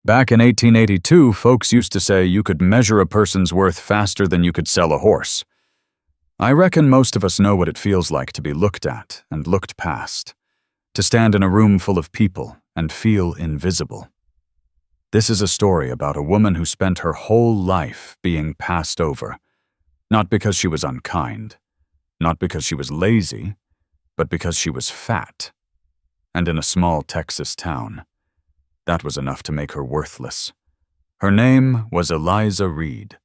Back in 1882, folks used to say you could measure a person's worth faster than you could sell a horse. I reckon most of us know what it feels like to be looked at and looked past, to stand in a room full of people and feel invisible. This is a story about a woman who spent her whole life being passed over, not because she was unkind, not because she was lazy, but because she was fat, and in a small Texas town. That was enough to make her worthless. Her name was Eliza Reed,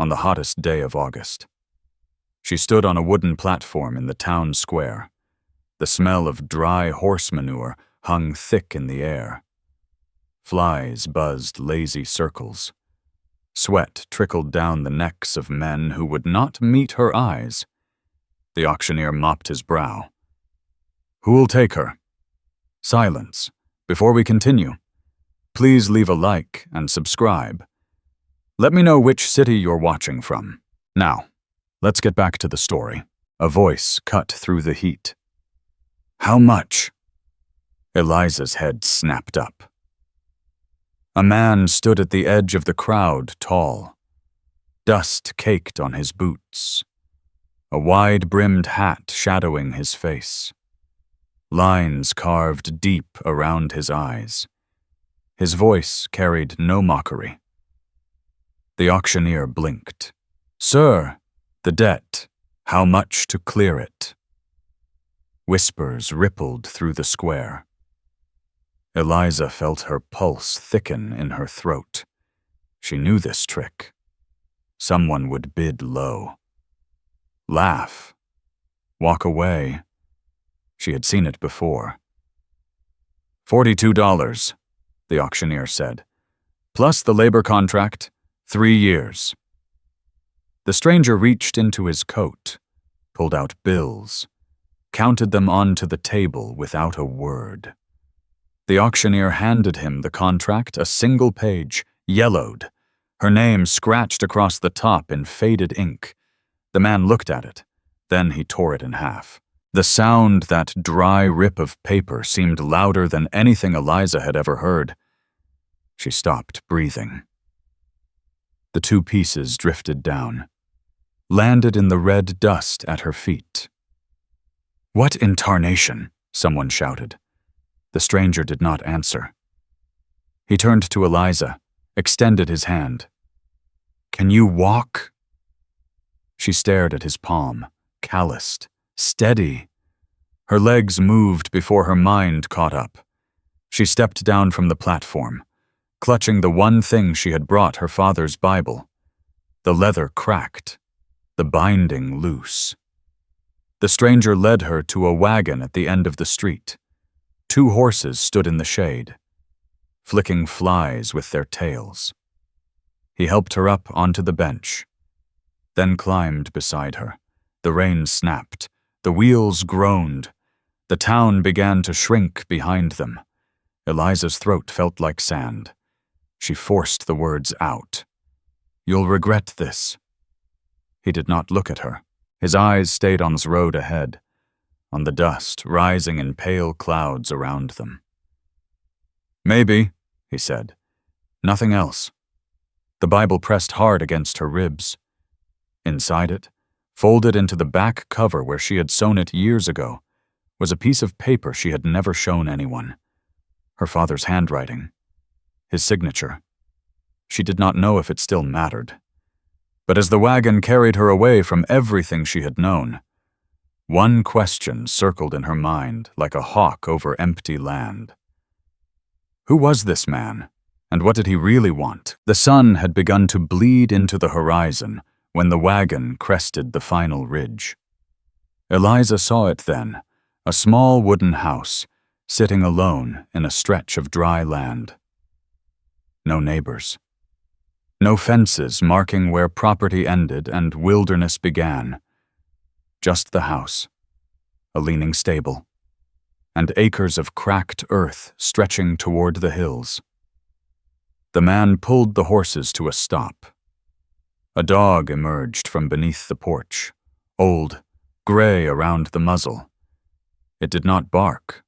on the hottest day of August. She stood on a wooden platform in the town square. The smell of dry horse manure hung thick in the air. Flies buzzed lazy circles. Sweat trickled down the necks of men who would not meet her eyes. The auctioneer mopped his brow. "Who'll take her?" Silence. "Before we continue, please leave a like and subscribe. Let me know which city you're watching from. Now, let's get back to the story." A voice cut through the heat. "How much?" Eliza's head snapped up. A man stood at the edge of the crowd, tall. Dust caked on his boots. A wide-brimmed hat shadowing his face. Lines carved deep around his eyes. His voice carried no mockery. The auctioneer blinked. "Sir, the debt. How much to clear it?" Whispers rippled through the square. Eliza felt her pulse thicken in her throat. She knew this trick. Someone would bid low. Laugh. Walk away. She had seen it before. $42, the auctioneer said. Plus the labor contract, 3 years. The stranger reached into his coat, pulled out bills, counted them onto the table without a word. The auctioneer handed him the contract, a single page, yellowed, her name scratched across the top in faded ink. The man looked at it, then he tore it in half. The sound, that dry rip of paper, seemed louder than anything Eliza had ever heard. She stopped breathing. The 2 pieces drifted down, landed in the red dust at her feet. "What in tarnation?" someone shouted. The stranger did not answer. He turned to Eliza, extended his hand. "Can you walk?" She stared at his palm, calloused, steady. Her legs moved before her mind caught up. She stepped down from the platform, clutching the one thing she had brought, her father's Bible. The leather cracked, the binding loose. The stranger led her to a wagon at the end of the street. 2 horses stood in the shade, flicking flies with their tails. He helped her up onto the bench, then climbed beside her. The reins snapped, the wheels groaned. The town began to shrink behind them. Eliza's throat felt like sand. She forced the words out. "You'll regret this." He did not look at her. His eyes stayed on the road ahead, on the dust rising in pale clouds around them. "Maybe," he said. "Nothing else." The Bible pressed hard against her ribs. Inside it, folded into the back cover where she had sewn it years ago, was a piece of paper she had never shown anyone. Her father's handwriting. His signature. She did not know if it still mattered. But as the wagon carried her away from everything she had known, one question circled in her mind like a hawk over empty land. Who was this man, and what did he really want? The sun had begun to bleed into the horizon when the wagon crested the final ridge. Eliza saw it then, a small wooden house, sitting alone in a stretch of dry land. No neighbors. No fences marking where property ended and wilderness began. Just the house, a leaning stable, and acres of cracked earth stretching toward the hills. The man pulled the horses to a stop. A dog emerged from beneath the porch, old, gray around the muzzle. It did not bark.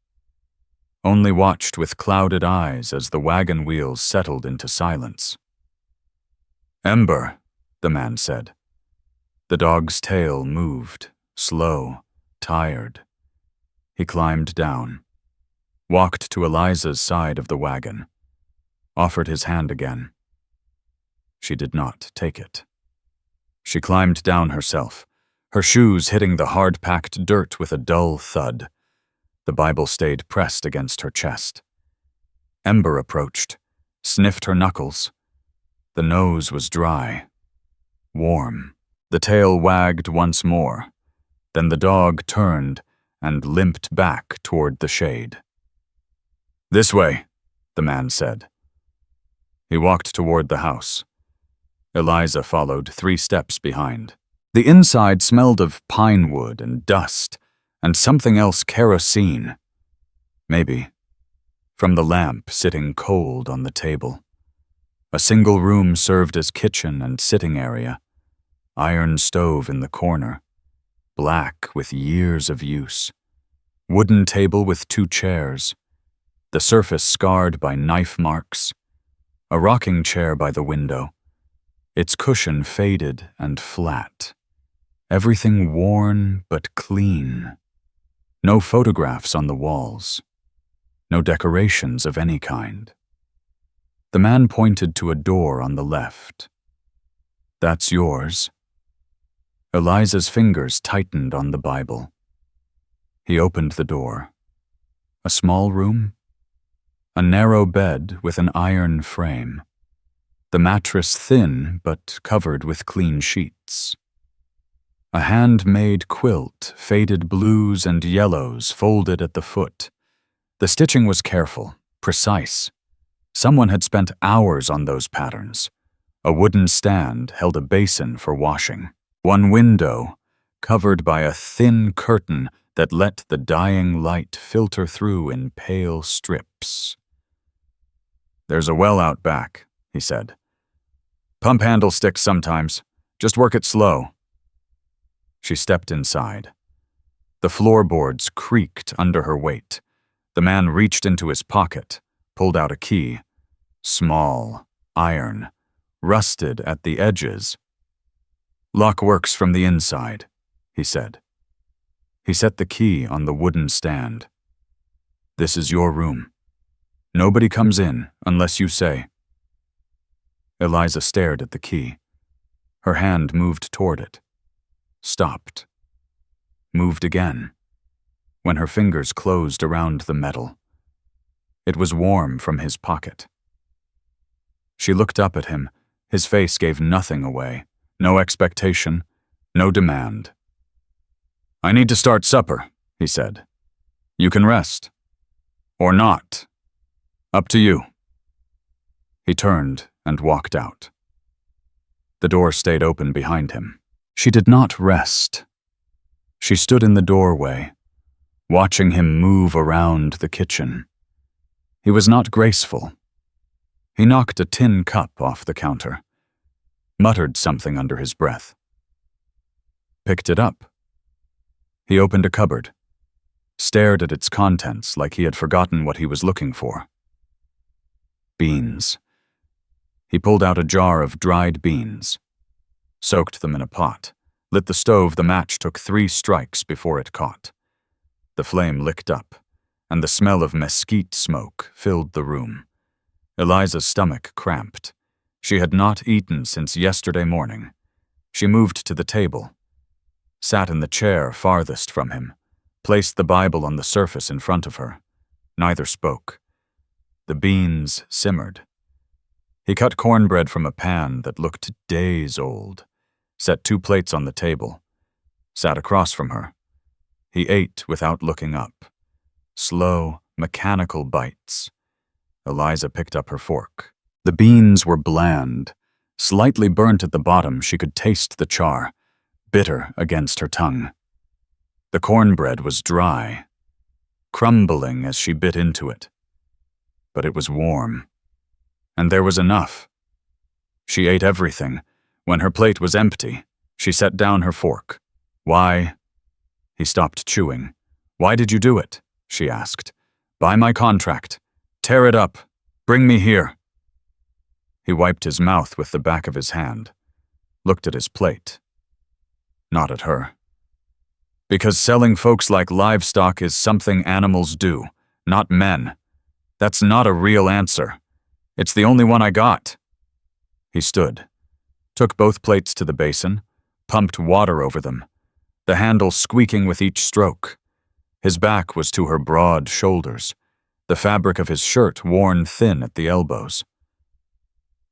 only watched with clouded eyes as the wagon wheels settled into silence. "Ember," the man said. The dog's tail moved, slow, tired. He climbed down, walked to Eliza's side of the wagon, offered his hand again. She did not take it. She climbed down herself, her shoes hitting the hard-packed dirt with a dull thud. The Bible stayed pressed against her chest. Ember approached, sniffed her knuckles. The nose was dry, warm. The tail wagged once more. Then the dog turned and limped back toward the shade. "This way," the man said. He walked toward the house. Eliza followed 3 steps behind. The inside smelled of pine wood and dust, and something else kerosene. Maybe. From the lamp sitting cold on the table. A single room served as kitchen and sitting area. Iron stove in the corner. Black with years of use. Wooden table with 2 chairs. The surface scarred by knife marks. A rocking chair by the window. Its cushion faded and flat. Everything worn but clean. No photographs on the walls. No decorations of any kind. The man pointed to a door on the left. "That's yours." Eliza's fingers tightened on the Bible. He opened the door. A small room? A narrow bed with an iron frame. The mattress thin but covered with clean sheets. A handmade quilt, faded blues and yellows folded at the foot. The stitching was careful, precise. Someone had spent hours on those patterns. A wooden stand held a basin for washing. One window, covered by a thin curtain that let the dying light filter through in pale strips. "There's a well out back," he said. "Pump handle sticks sometimes. Just work it slow." She stepped inside. The floorboards creaked under her weight. The man reached into his pocket, pulled out a key. Small, iron, rusted at the edges. "Lock works from the inside," he said. He set the key on the wooden stand. "This is your room. Nobody comes in unless you say." Eliza stared at the key. Her hand moved toward it. Stopped. Moved again. When her fingers closed around the metal. It was warm from his pocket. She looked up at him. His face gave nothing away. No expectation. No demand. "I need to start supper," he said. "You can rest. Or not. Up to you." He turned and walked out. The door stayed open behind him. She did not rest. She stood in the doorway, watching him move around the kitchen. He was not graceful. He knocked a tin cup off the counter, muttered something under his breath. Picked it up. He opened a cupboard, stared at its contents like he had forgotten what he was looking for. Beans. He pulled out a jar of dried beans, soaked them in a pot, lit the stove. The match took 3 strikes before it caught. The flame licked up, and the smell of mesquite smoke filled the room. Eliza's stomach cramped. She had not eaten since yesterday morning. She moved to the table, sat in the chair farthest from him, placed the Bible on the surface in front of her. Neither spoke. The beans simmered. He cut cornbread from a pan that looked days old, set 2 plates on the table, sat across from her. He ate without looking up. Slow, mechanical bites. Eliza picked up her fork. The beans were bland, slightly burnt at the bottom. She could taste the char, bitter against her tongue. The cornbread was dry, crumbling as she bit into it. But it was warm, and there was enough. She ate everything. When her plate was empty, she set down her fork. "Why?" He stopped chewing. "Why did you do it?" she asked. Buy my contract. Tear it up. Bring me here." He wiped his mouth with the back of his hand, looked at his plate. Not at her. "Because selling folks like livestock is something animals do, not men. That's not a real answer. It's the only one I got." He stood, took both plates to the basin, pumped water over them, the handle squeaking with each stroke. His back was to her broad shoulders, the fabric of his shirt worn thin at the elbows.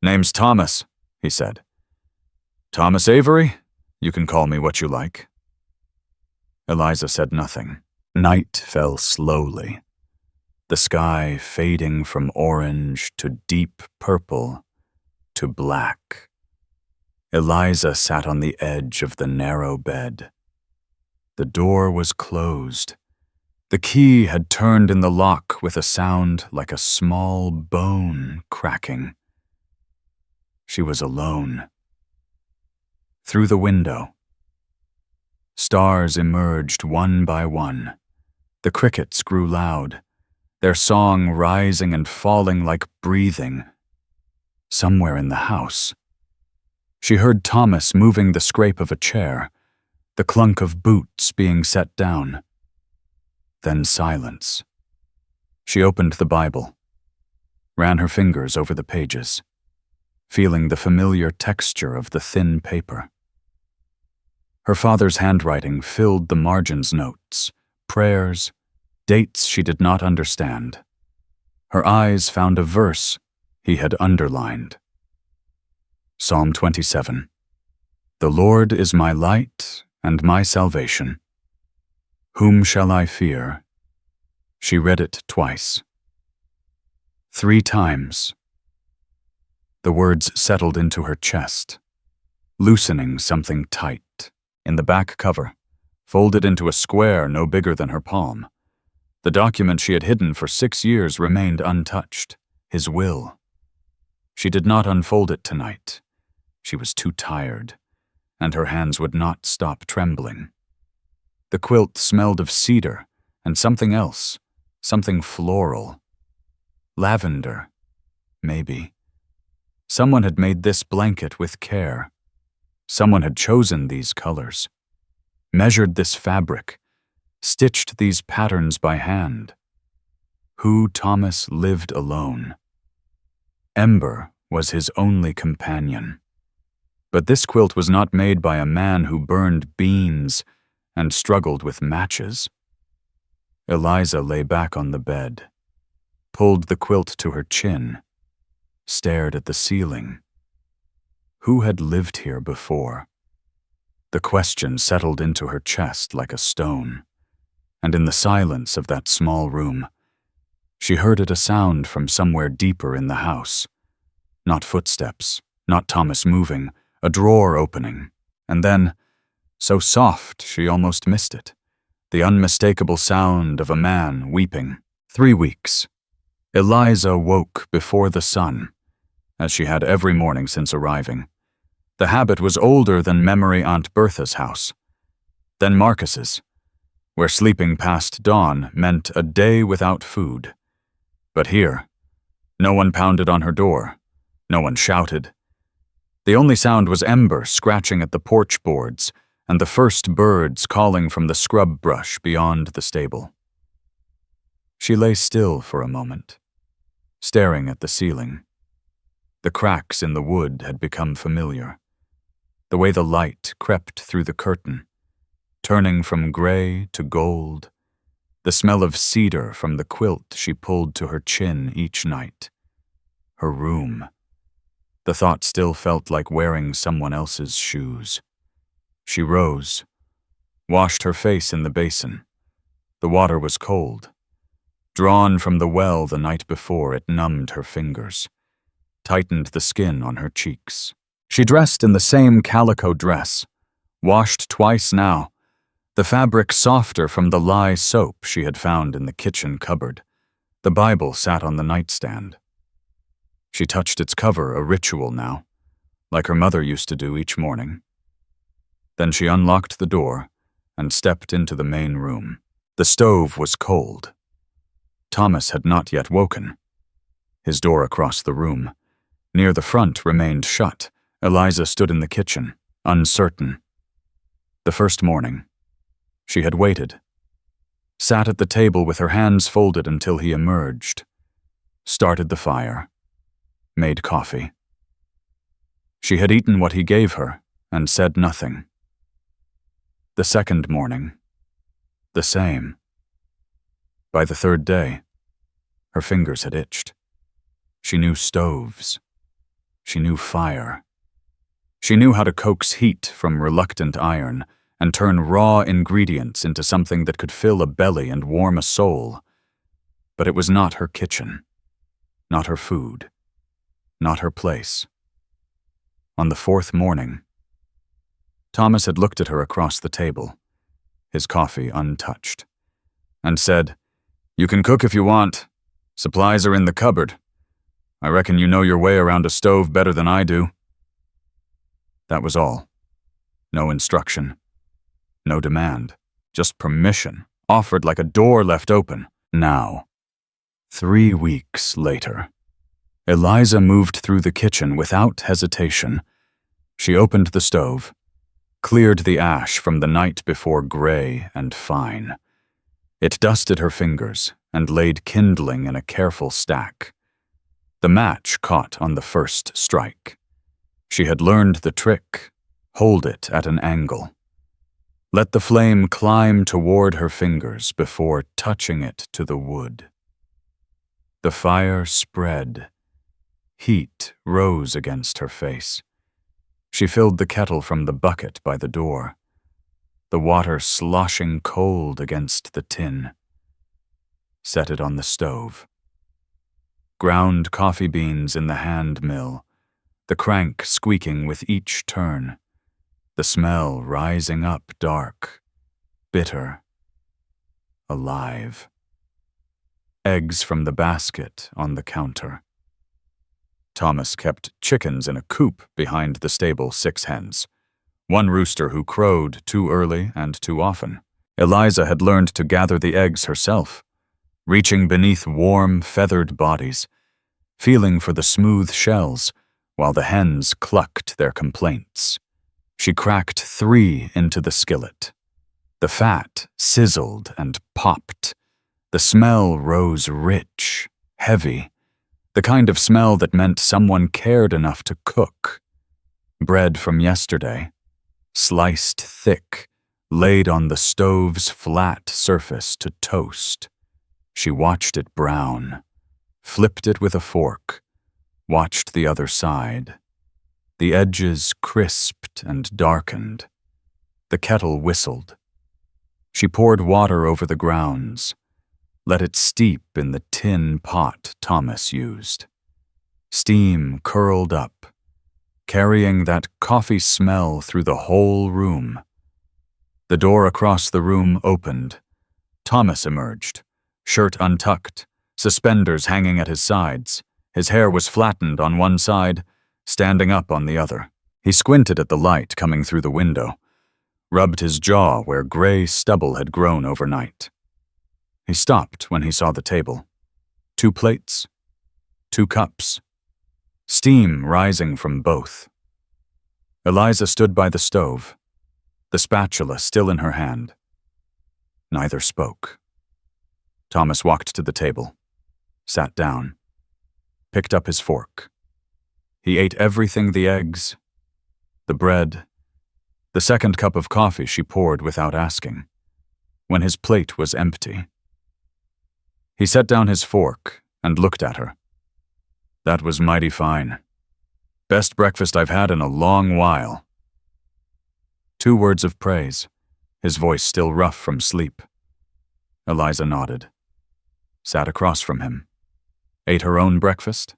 "Name's Thomas," he said. "Thomas Avery? You can call me what you like." Eliza said nothing. Night fell slowly, the sky fading from orange to deep purple to black. Eliza sat on the edge of the narrow bed. The door was closed. The key had turned in the lock with a sound like a small bone cracking. She was alone. Through the window, stars emerged one by one. The crickets grew loud, their song rising and falling like breathing. Somewhere in the house, she heard Thomas moving the scrape of a chair, the clunk of boots being set down. Then silence. She opened the Bible, ran her fingers over the pages, feeling the familiar texture of the thin paper. Her father's handwriting filled the margins notes, prayers, dates she did not understand. Her eyes found a verse he had underlined. Psalm 27. "The Lord is my light and my salvation. Whom shall I fear?" She read it twice. 3 times. The words settled into her chest, loosening something tight. In the back cover, folded into a square no bigger than her palm, the document she had hidden for 6 years remained untouched, his will. She did not unfold it tonight. She was too tired, and her hands would not stop trembling. The quilt smelled of cedar and something else, something floral. Lavender, maybe. Someone had made this blanket with care. Someone had chosen these colors, measured this fabric, stitched these patterns by hand. Who Thomas lived alone. Ember was his only companion. But this quilt was not made by a man who burned beans and struggled with matches. Eliza lay back on the bed, pulled the quilt to her chin, stared at the ceiling. Who had lived here before? The question settled into her chest like a stone, and in the silence of that small room, she heard it a sound from somewhere deeper in the house. Not footsteps, not Thomas moving, a drawer opening, and then, so soft she almost missed it, the unmistakable sound of a man weeping. 3 weeks. Eliza woke before the sun, as she had every morning since arriving. The habit was older than memory Aunt Bertha's house, then Marcus's, where sleeping past dawn meant a day without food. But here, no one pounded on her door, no one shouted. The only sound was Ember scratching at the porch boards and the first birds calling from the scrub brush beyond the stable. She lay still for a moment, staring at the ceiling. The cracks in the wood had become familiar, the way the light crept through the curtain, turning from gray to gold, the smell of cedar from the quilt she pulled to her chin each night. Her room. The thought still felt like wearing someone else's shoes. She rose, washed her face in the basin. The water was cold. Drawn from the well the night before, it numbed her fingers, tightened the skin on her cheeks. She dressed in the same calico dress, washed twice now, the fabric softer from the lye soap she had found in the kitchen cupboard. The Bible sat on the nightstand. She touched its cover, a ritual now, like her mother used to do each morning. Then she unlocked the door and stepped into the main room. The stove was cold. Thomas had not yet woken. His door across the room, near the front, remained shut. Eliza stood in the kitchen, uncertain. The first morning, she had waited, sat at the table with her hands folded until he emerged, started the fire, made coffee. She had eaten what he gave her and said nothing. The second morning, the same. By the third day, her fingers had itched. She knew stoves. She knew fire. She knew how to coax heat from reluctant iron and turn raw ingredients into something that could fill a belly and warm a soul. But it was not her kitchen, not her food, not her place. On the fourth morning, Thomas had looked at her across the table, his coffee untouched, and said, "You can cook if you want. Supplies are in the cupboard. I reckon you know your way around a stove better than I do." That was all. No instruction. No demand. Just permission, offered like a door left open. Now, 3 weeks later, Eliza moved through the kitchen without hesitation. She opened the stove, cleared the ash from the night before gray and fine. It dusted her fingers and laid kindling in a careful stack. The match caught on the first strike. She had learned the trick. Hold it at an angle. Let the flame climb toward her fingers before touching it to the wood. The fire spread. Heat rose against her face. She filled the kettle from the bucket by the door, the water sloshing cold against the tin. Set it on the stove. Ground coffee beans in the hand mill, the crank squeaking with each turn, the smell rising up dark, bitter, alive. Eggs from the basket on the counter. Thomas kept chickens in a coop behind the stable 6 hens, one rooster who crowed too early and too often. Eliza had learned to gather the eggs herself, reaching beneath warm, feathered bodies, feeling for the smooth shells while the hens clucked their complaints. She cracked 3 into the skillet. The fat sizzled and popped. The smell rose rich, heavy, the kind of smell that meant someone cared enough to cook. Bread from yesterday, sliced thick, laid on the stove's flat surface to toast. She watched it brown, flipped it with a fork, watched the other side. The edges crisped and darkened. The kettle whistled. She poured water over the grounds, let it steep in the tin pot Thomas used. Steam curled up, carrying that coffee smell through the whole room. The door across the room opened. Thomas emerged, shirt untucked, suspenders hanging at his sides. His hair was flattened on one side, standing up on the other. He squinted at the light coming through the window, rubbed his jaw where gray stubble had grown overnight. He stopped when he saw the table. 2 plates, 2 cups, steam rising from both. Eliza stood by the stove, the spatula still in her hand. Neither spoke. Thomas walked to the table, sat down, picked up his fork. He ate everything: the eggs, the bread, the second cup of coffee she poured without asking, when his plate was empty. He set down his fork and looked at her. "That was mighty fine. Best breakfast I've had in a long while." 2 words of praise, his voice still rough from sleep. Eliza nodded, sat across from him, ate her own breakfast.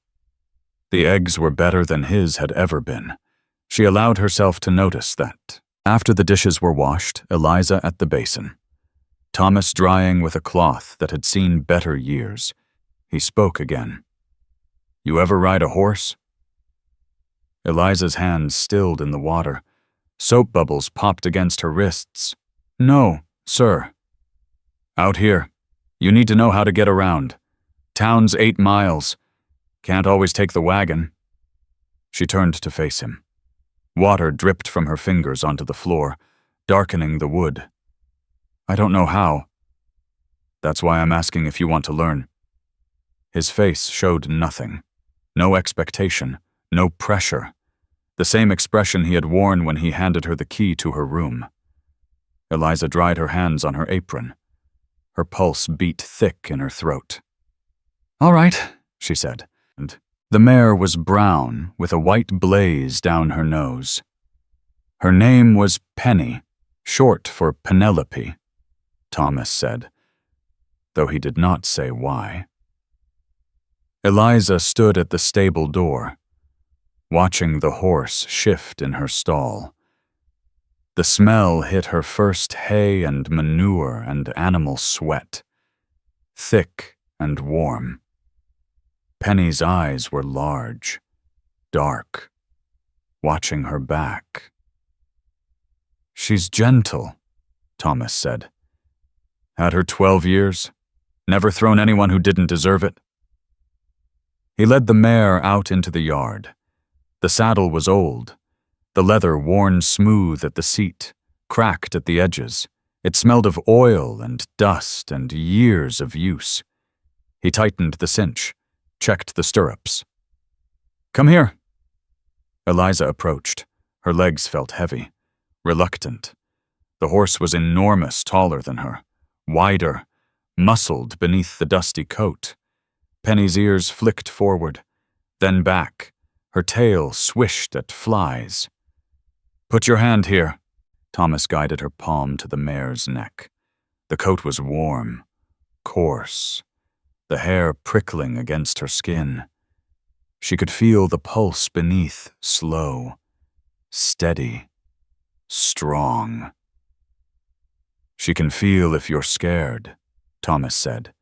The eggs were better than his had ever been. She allowed herself to notice that. After the dishes were washed, Eliza at the basin, Thomas drying with a cloth that had seen better years. He spoke again. "You ever ride a horse?" Eliza's hands stilled in the water. Soap bubbles popped against her wrists. "No, sir." "Out here. You need to know how to get around. Town's 8 miles. Can't always take the wagon." She turned to face him. Water dripped from her fingers onto the floor, darkening the wood. "I don't know how. That's why I'm asking if you want to learn." His face showed nothing. No expectation, no pressure. The same expression he had worn when he handed her the key to her room. Eliza dried her hands on her apron. Her pulse beat thick in her throat. "All right," she said. And the mare was brown, with a white blaze down her nose. Her name was Penny, short for Penelope, Thomas said, though he did not say why. Eliza stood at the stable door, watching the horse shift in her stall. The smell hit her first hay and manure and animal sweat, thick and warm. Penny's eyes were large, dark, watching her back. "She's gentle," Thomas said. "Had her 12 years, never thrown anyone who didn't deserve it." He led the mare out into the yard. The saddle was old, the leather worn smooth at the seat, cracked at the edges. It smelled of oil and dust and years of use. He tightened the cinch, checked the stirrups. "Come here." Eliza approached. Her legs felt heavy, reluctant. The horse was enormous, taller than her, wider, muscled beneath the dusty coat. Penny's ears flicked forward, then back. Her tail swished at flies. "Put your hand here." Thomas guided her palm to the mare's neck. The coat was warm, coarse, the hair prickling against her skin. She could feel the pulse beneath, slow, steady, strong. "She can feel if you're scared," Thomas said.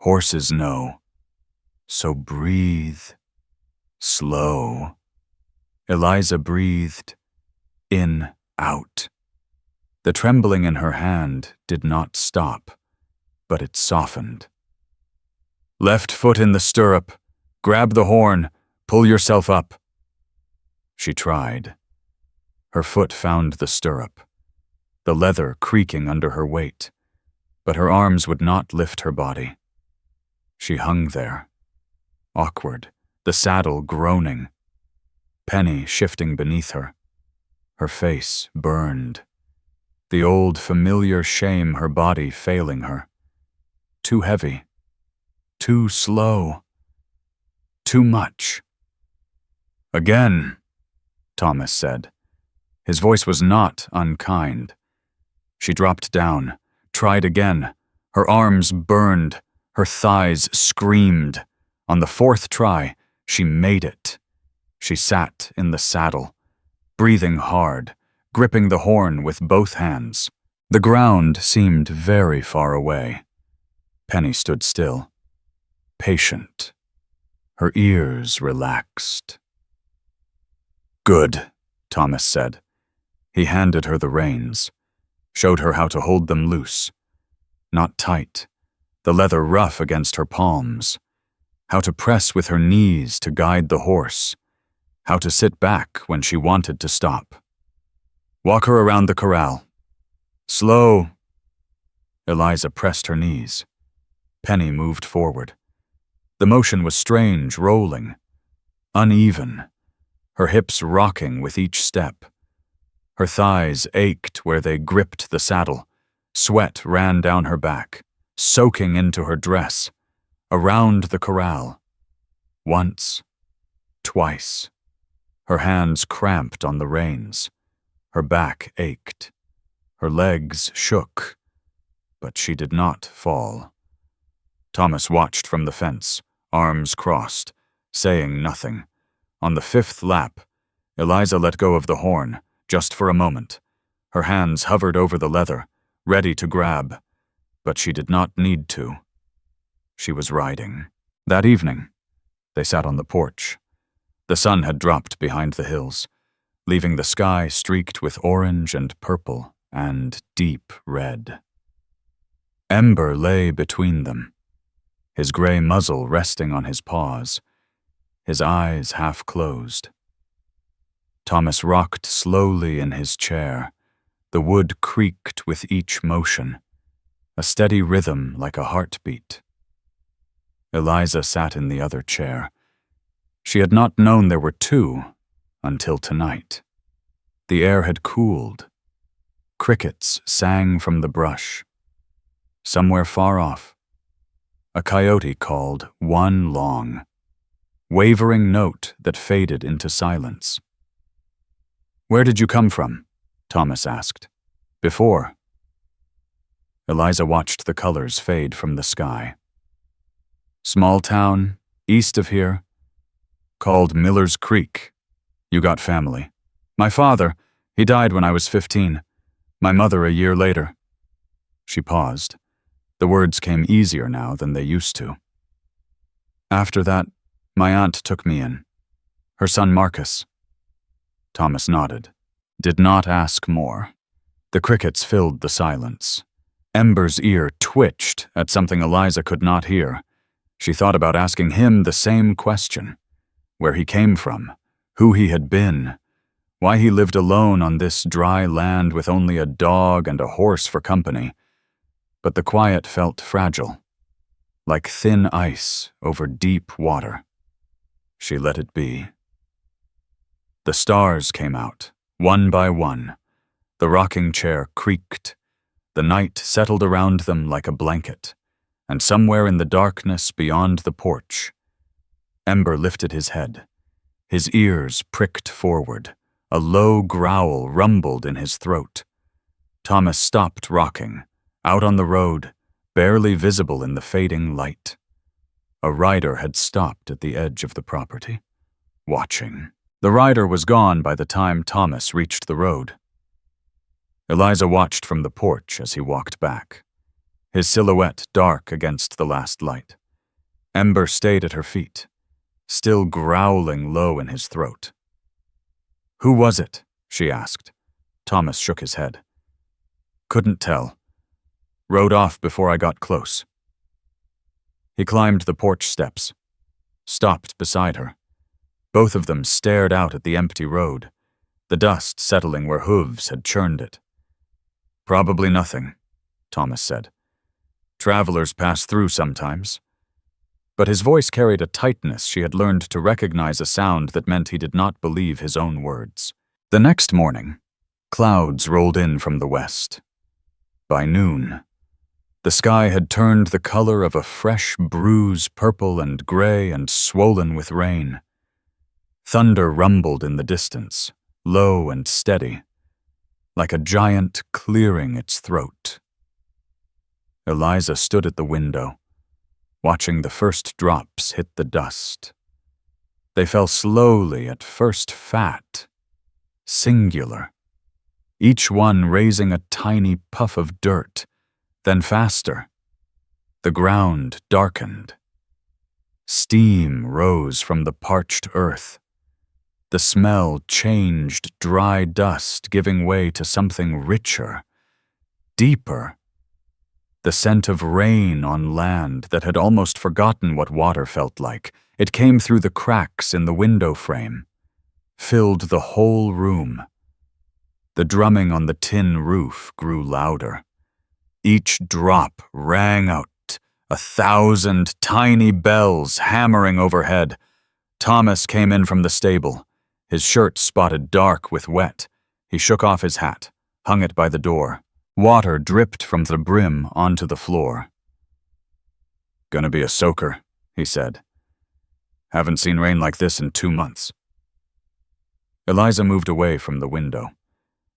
"Horses know. So breathe. Slow." Eliza breathed. In, out. The trembling in her hand did not stop, but it softened. "Left foot in the stirrup. Grab the horn. Pull yourself up." She tried. Her foot found the stirrup, the leather creaking under her weight, but her arms would not lift her body. She hung there, awkward, the saddle groaning, Penny shifting beneath her. Her face burned, the old familiar shame her body failing her. Too heavy, too slow, too much. "Again," Thomas said. His voice was not unkind. She dropped down, tried again. Her arms burned, her thighs screamed. On the 4th try, she made it. She sat in the saddle, breathing hard, gripping the horn with both hands. The ground seemed very far away. Penny stood still, patient. Her ears relaxed. "Good," Thomas said. He handed her the reins, showed her how to hold them loose, not tight, the leather rough against her palms, how to press with her knees to guide the horse, how to sit back when she wanted to stop. "Walk her around the corral. Slow." Eliza pressed her knees. Penny moved forward. The motion was strange, rolling, uneven, her hips rocking with each step. Her thighs ached where they gripped the saddle. Sweat ran down her back, soaking into her dress, around the corral. Once, twice. Her hands cramped on the reins. Her back ached. Her legs shook, but she did not fall. Thomas watched from the fence, arms crossed, saying nothing. On the 5th lap, Eliza let go of the horn, just for a moment. Her hands hovered over the leather, ready to grab, but she did not need to. She was riding. That evening, they sat on the porch. The sun had dropped behind the hills, leaving the sky streaked with orange and purple and deep red. Ember lay between them. his gray muzzle resting on his paws, his eyes half closed. Thomas rocked slowly in his chair. The wood creaked with each motion, a steady rhythm like a heartbeat. Eliza sat in the other chair. She had not known there were two until tonight. The air had cooled. Crickets sang from the brush. Somewhere far off, a coyote called one long, wavering note that faded into silence. "Where did you come from?" Thomas asked. "Before." Eliza watched the colors fade from the sky. "Small town, east of here, called Miller's Creek. You got family. My father, he died when I was 15. My mother a year later." She paused. The words came easier now than they used to. "After that, my aunt took me in. Her son Marcus." Thomas nodded, did not ask more. The crickets filled the silence. Ember's ear twitched at something Eliza could not hear. She thought about asking him the same question: where he came from, who he had been, why he lived alone on this dry land with only a dog and a horse for company. But the quiet felt fragile, like thin ice over deep water. She let it be. The stars came out, one by one. The rocking chair creaked. The night settled around them like a blanket, and somewhere in the darkness beyond the porch, Ember lifted his head. His ears pricked forward. A low growl rumbled in his throat. Thomas stopped rocking, out on the road, barely visible in the fading light. A rider had stopped at the edge of the property, watching. The rider was gone by the time Thomas reached the road. Eliza watched from the porch as he walked back, his silhouette dark against the last light. Ember stayed at her feet, still growling low in his throat. "Who was it?" she asked. Thomas shook his head. "Couldn't tell. Rode off before I got close." He climbed the porch steps, stopped beside her. Both of them stared out at the empty road, the dust settling where hooves had churned it. "Probably nothing," Thomas said. "Travelers pass through sometimes." But his voice carried a tightness she had learned to recognize, a sound that meant he did not believe his own words. The next morning, clouds rolled in from the west. By noon, the sky had turned the color of a fresh bruise, purple and gray and swollen with rain. Thunder rumbled in the distance, low and steady, like a giant clearing its throat. Eliza stood at the window, watching the first drops hit the dust. They fell slowly, at first fat, singular, each one raising a tiny puff of dirt, then faster. The ground darkened. Steam rose from the parched earth. The smell changed dry dust, giving way to something richer, deeper. The scent of rain on land that had almost forgotten what water felt like. It came through the cracks in the window frame, filled the whole room. The drumming on the tin roof grew louder. Each drop rang out, 1,000 tiny bells hammering overhead. Thomas came in from the stable, his shirt spotted dark with wet. He shook off his hat, hung it by the door. Water dripped from the brim onto the floor. "Gonna be a soaker," he said. "Haven't seen rain like this in 2 months." Eliza moved away from the window.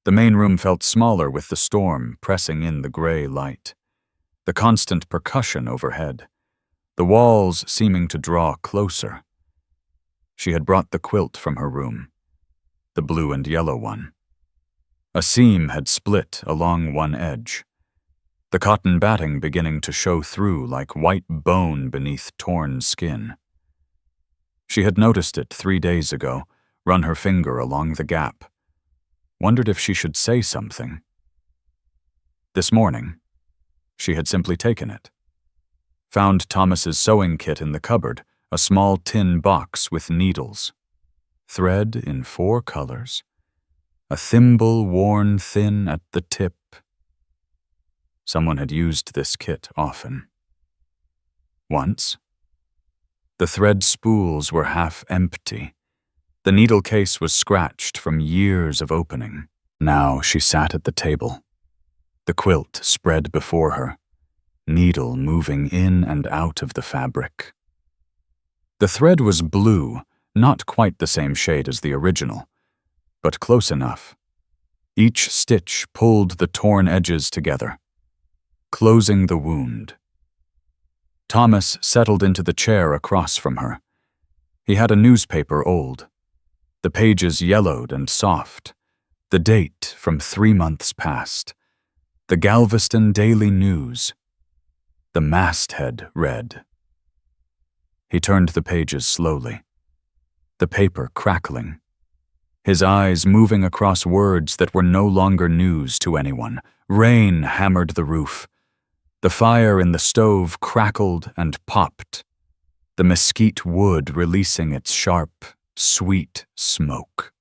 The main room felt smaller with the storm pressing in the gray light. The constant percussion overhead. The walls seeming to draw closer. She had brought the quilt from her room, the blue and yellow one. A seam had split along one edge, the cotton batting beginning to show through like white bone beneath torn skin. She had noticed it 3 days ago, run her finger along the gap. Wondered if she should say something. This morning, she had simply taken it. found Thomas's sewing kit in the cupboard, a small tin box with needles. Thread in 4 colors. A thimble worn thin at the tip. Someone had used this kit often. Once. The thread spools were half empty. The needle case was scratched from years of opening. Now she sat at the table. The quilt spread before her, needle moving in and out of the fabric. The thread was blue, not quite the same shade as the original, but close enough. Each stitch pulled the torn edges together, closing the wound. Thomas settled into the chair across from her. He had a newspaper old. The pages yellowed and soft. The date from 3 months past. The Galveston Daily News. The masthead read. He turned the pages slowly, the paper crackling, his eyes moving across words that were no longer news to anyone. Rain hammered the roof. The fire in the stove crackled and popped, the mesquite wood releasing its sharp, sweet smoke.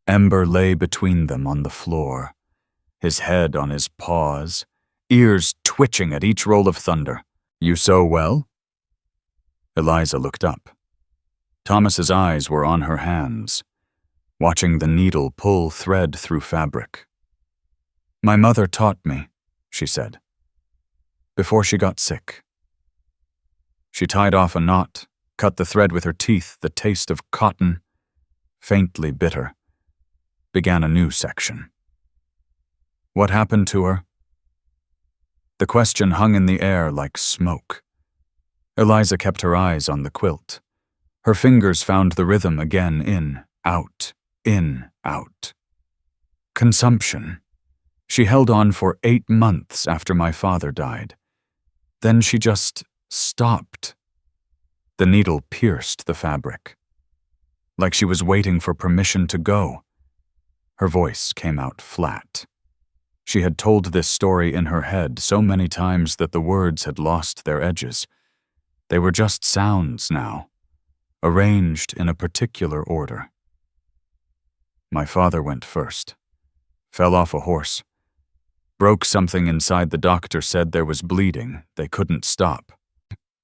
Ember lay between them on the floor, his head on his paws, ears twitching at each roll of thunder. "You sew well?" Eliza looked up. Thomas's eyes were on her hands, watching the needle pull thread through fabric. "My mother taught me," she said, "before she got sick." She tied off a knot, cut the thread with her teeth, the taste of cotton, faintly bitter, began a new section. "What happened to her?" The question hung in the air like smoke. Eliza kept her eyes on the quilt. Her fingers found the rhythm again, in, out, in, out. Consumption. She held on for 8 months after my father died. Then she just stopped. The needle pierced the fabric, like she was waiting for permission to go. Her voice came out flat. She had told this story in her head so many times that the words had lost their edges. They were just sounds now, arranged in a particular order. My father went first, fell off a horse, broke something inside. The doctor said there was bleeding. They couldn't stop.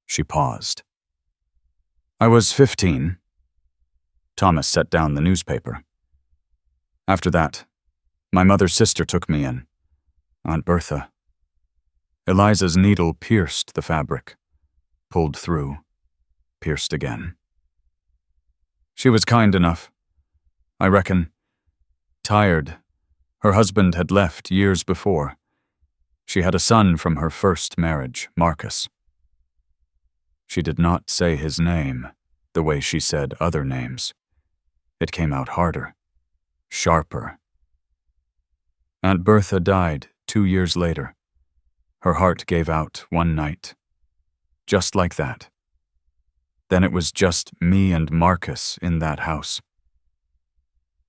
She paused. I was 15. Thomas set down the newspaper. After that, my mother's sister took me in, Aunt Bertha. Eliza's needle pierced the fabric, pulled through, pierced again. She was kind enough, I reckon. Tired. Her husband had left years before. She had a son from her first marriage, Marcus. She did not say his name the way she said other names. It came out harder, sharper. Aunt Bertha died 2 years later. Her heart gave out one night. Just like that. Then it was just me and Marcus in that house.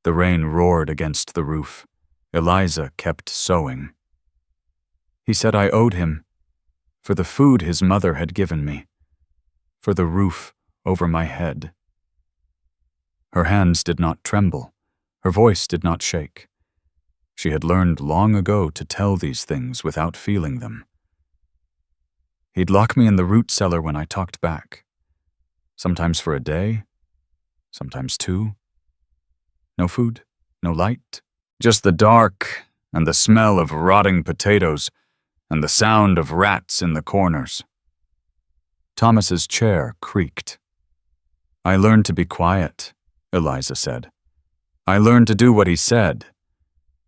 The rain roared against the roof. Eliza kept sewing. He said I owed him for the food his mother had given me, for the roof over my head. Her hands did not tremble. Her voice did not shake. She had learned long ago to tell these things without feeling them. He'd lock me in the root cellar when I talked back. Sometimes for a day, sometimes 2. No food, no light, just the dark and the smell of rotting potatoes and the sound of rats in the corners. Thomas's chair creaked. I learned to be quiet, Eliza said. I learned to do what he said.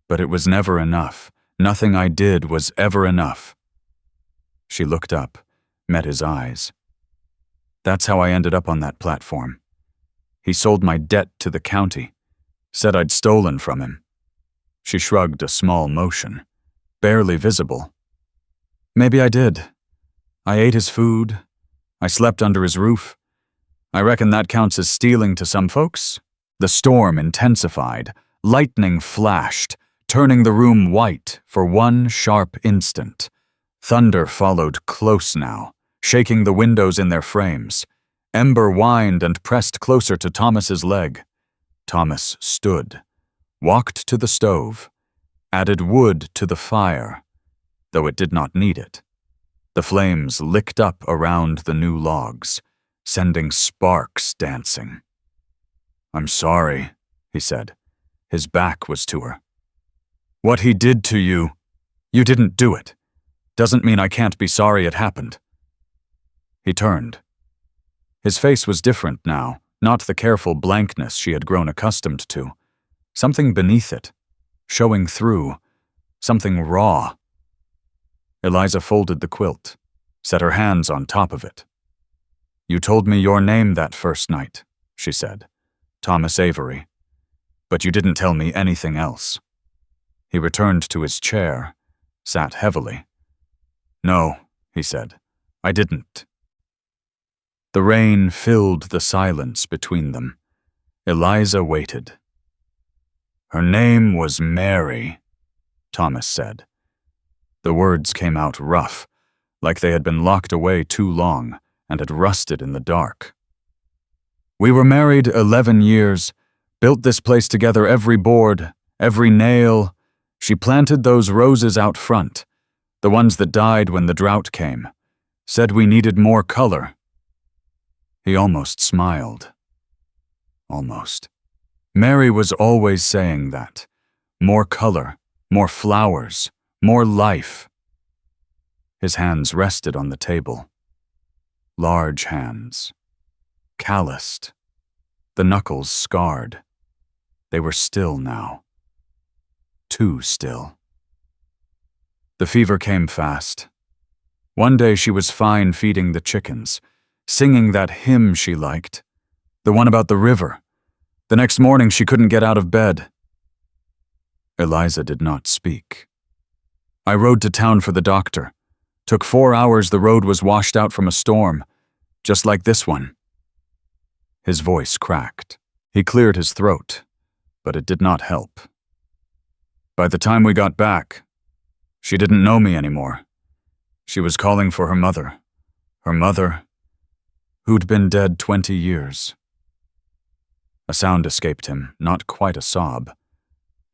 But it was never enough. Nothing I did was ever enough. She looked up, met his eyes. That's how I ended up on that platform. He sold my debt to the county, said I'd stolen from him. She shrugged a small motion, barely visible. Maybe I did. I ate his food. I slept under his roof. I reckon that counts as stealing to some folks. The storm intensified. Lightning flashed, turning the room white for one sharp instant. Thunder followed close now, shaking the windows in their frames. Ember whined and pressed closer to Thomas's leg. Thomas stood, walked to the stove, added wood to the fire, though it did not need it. The flames licked up around the new logs, sending sparks dancing. "I'm sorry," he said. His back was to her. "What he did to you, you didn't do it. Doesn't mean I can't be sorry it happened." He turned. His face was different now, not the careful blankness she had grown accustomed to. Something beneath it, showing through, something raw. Eliza folded the quilt, set her hands on top of it. "You told me your name that first night," she said. "Thomas Avery. But you didn't tell me anything else." He returned to his chair, sat heavily. "No," he said, "I didn't." The rain filled the silence between them. Eliza waited. "Her name was Mary," Thomas said. The words came out rough, like they had been locked away too long and had rusted in the dark. "We were married 11 years, built this place together, every board, every nail. She planted those roses out front, the ones that died when the drought came. Said we needed more color." He almost smiled. Almost. Mary was always saying that. More color, more flowers, more life. His hands rested on the table. Large hands. Calloused. The knuckles scarred. They were still now. Too still. The fever came fast. One day she was fine feeding the chickens, singing that hymn she liked, the one about the river. The next morning she couldn't get out of bed. Eliza did not speak. "I rode to town for the doctor. Took 4 hours, the road was washed out from a storm, just like this one." His voice cracked. He cleared his throat, but it did not help. "By the time we got back, she didn't know me anymore. She was calling for her mother. Her mother, who'd been dead 20 years. A sound escaped him, not quite a sob,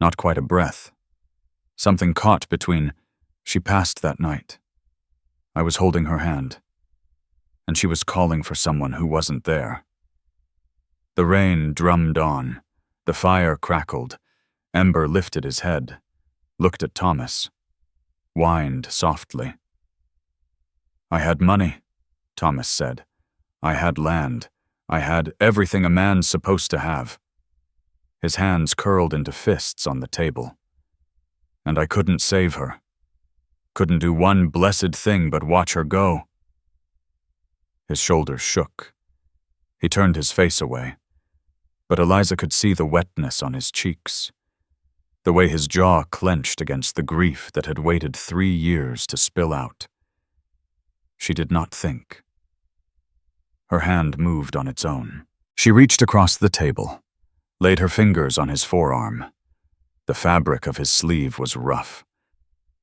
not quite a breath. Something caught between, "She passed that night. I was holding her hand, and she was calling for someone who wasn't there." The rain drummed on, the fire crackled. Ember lifted his head, looked at Thomas, whined softly. "I had money," Thomas said. "I had land. I had everything a man's supposed to have." His hands curled into fists on the table. "And I couldn't save her. Couldn't do one blessed thing but watch her go." His shoulders shook. He turned his face away, but Eliza could see the wetness on his cheeks, the way his jaw clenched against the grief that had waited 3 years to spill out. She did not think. Her hand moved on its own. She reached across the table, laid her fingers on his forearm. The fabric of his sleeve was rough,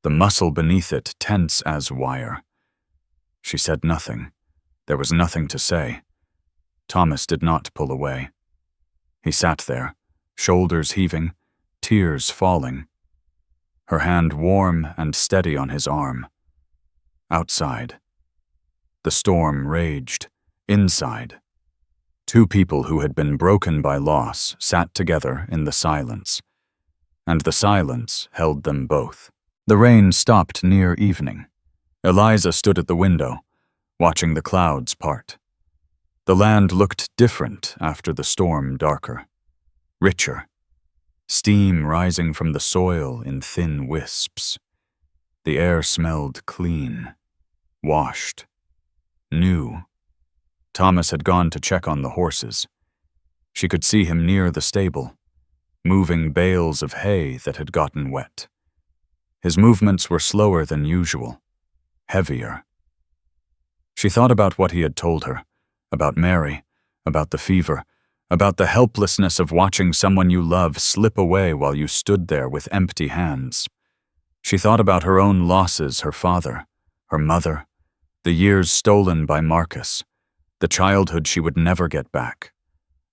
the muscle beneath it tense as wire. She said nothing. There was nothing to say. Thomas did not pull away. He sat there, shoulders heaving, tears falling. Her hand warm and steady on his arm. Outside. The storm raged. Inside. 2 people who had been broken by loss sat together in the silence, and the silence held them both. The rain stopped near evening. Eliza stood at the window, watching the clouds part. The land looked different after the storm, darker, richer, steam rising from the soil in thin wisps. The air smelled clean, washed, new. Thomas had gone to check on the horses. She could see him near the stable, moving bales of hay that had gotten wet. His movements were slower than usual, heavier. She thought about what he had told her, about Mary, about the fever, about the helplessness of watching someone you love slip away while you stood there with empty hands. She thought about her own losses, her father, Her mother, the years stolen by Marcus, the childhood she would never get back,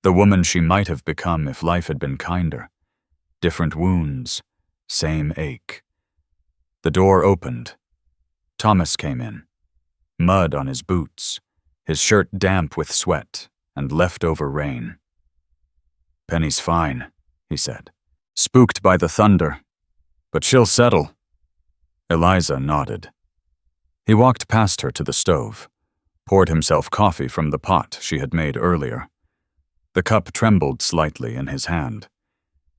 the woman she might have become if life had been kinder. Different wounds, same ache. The door opened. Thomas came in, mud on his boots, his shirt damp with sweat and leftover rain. "Penny's fine," he said, spooked by the thunder, "but she'll settle." Eliza nodded. He walked past her to the stove, poured himself coffee from the pot she had made earlier. The cup trembled slightly in his hand.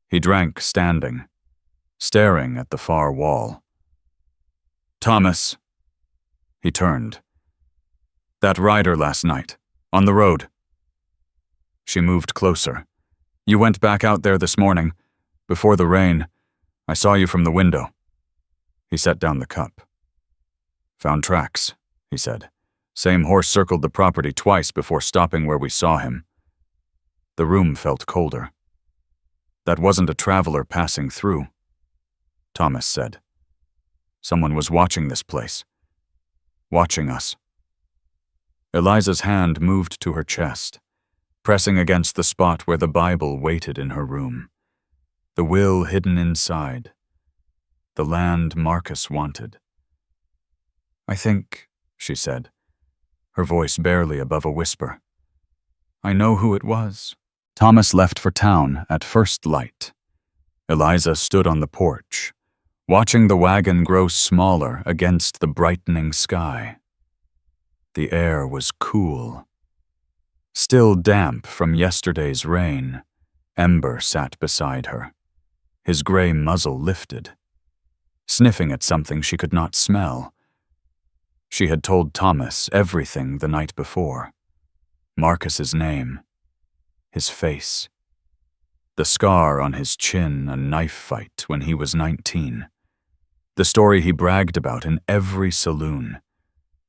He drank standing, staring at the far wall. "Thomas." He turned. "That rider last night, on the road." She moved closer. "You went back out there this morning, before the rain. I saw you from the window." He set down the cup. "Found tracks," he said. "Same horse circled the property twice before stopping where we saw him." The room felt colder. "That wasn't a traveler passing through," Thomas said. "Someone was watching this place. Watching us." Eliza's hand moved to her chest, pressing against the spot where the Bible waited in her room. The will hidden inside. The land Marcus wanted. "I think," she said, her voice barely above a whisper, "I know who it was." Thomas left for town at first light. Eliza stood on the porch, watching the wagon grow smaller against the brightening sky. The air was cool. Still damp from yesterday's rain, Ember sat beside her, his gray muzzle lifted, sniffing at something she could not smell. She had told Thomas everything the night before. Marcus's name, his face, the scar on his chin, a knife fight when he was 19, the story he bragged about in every saloon,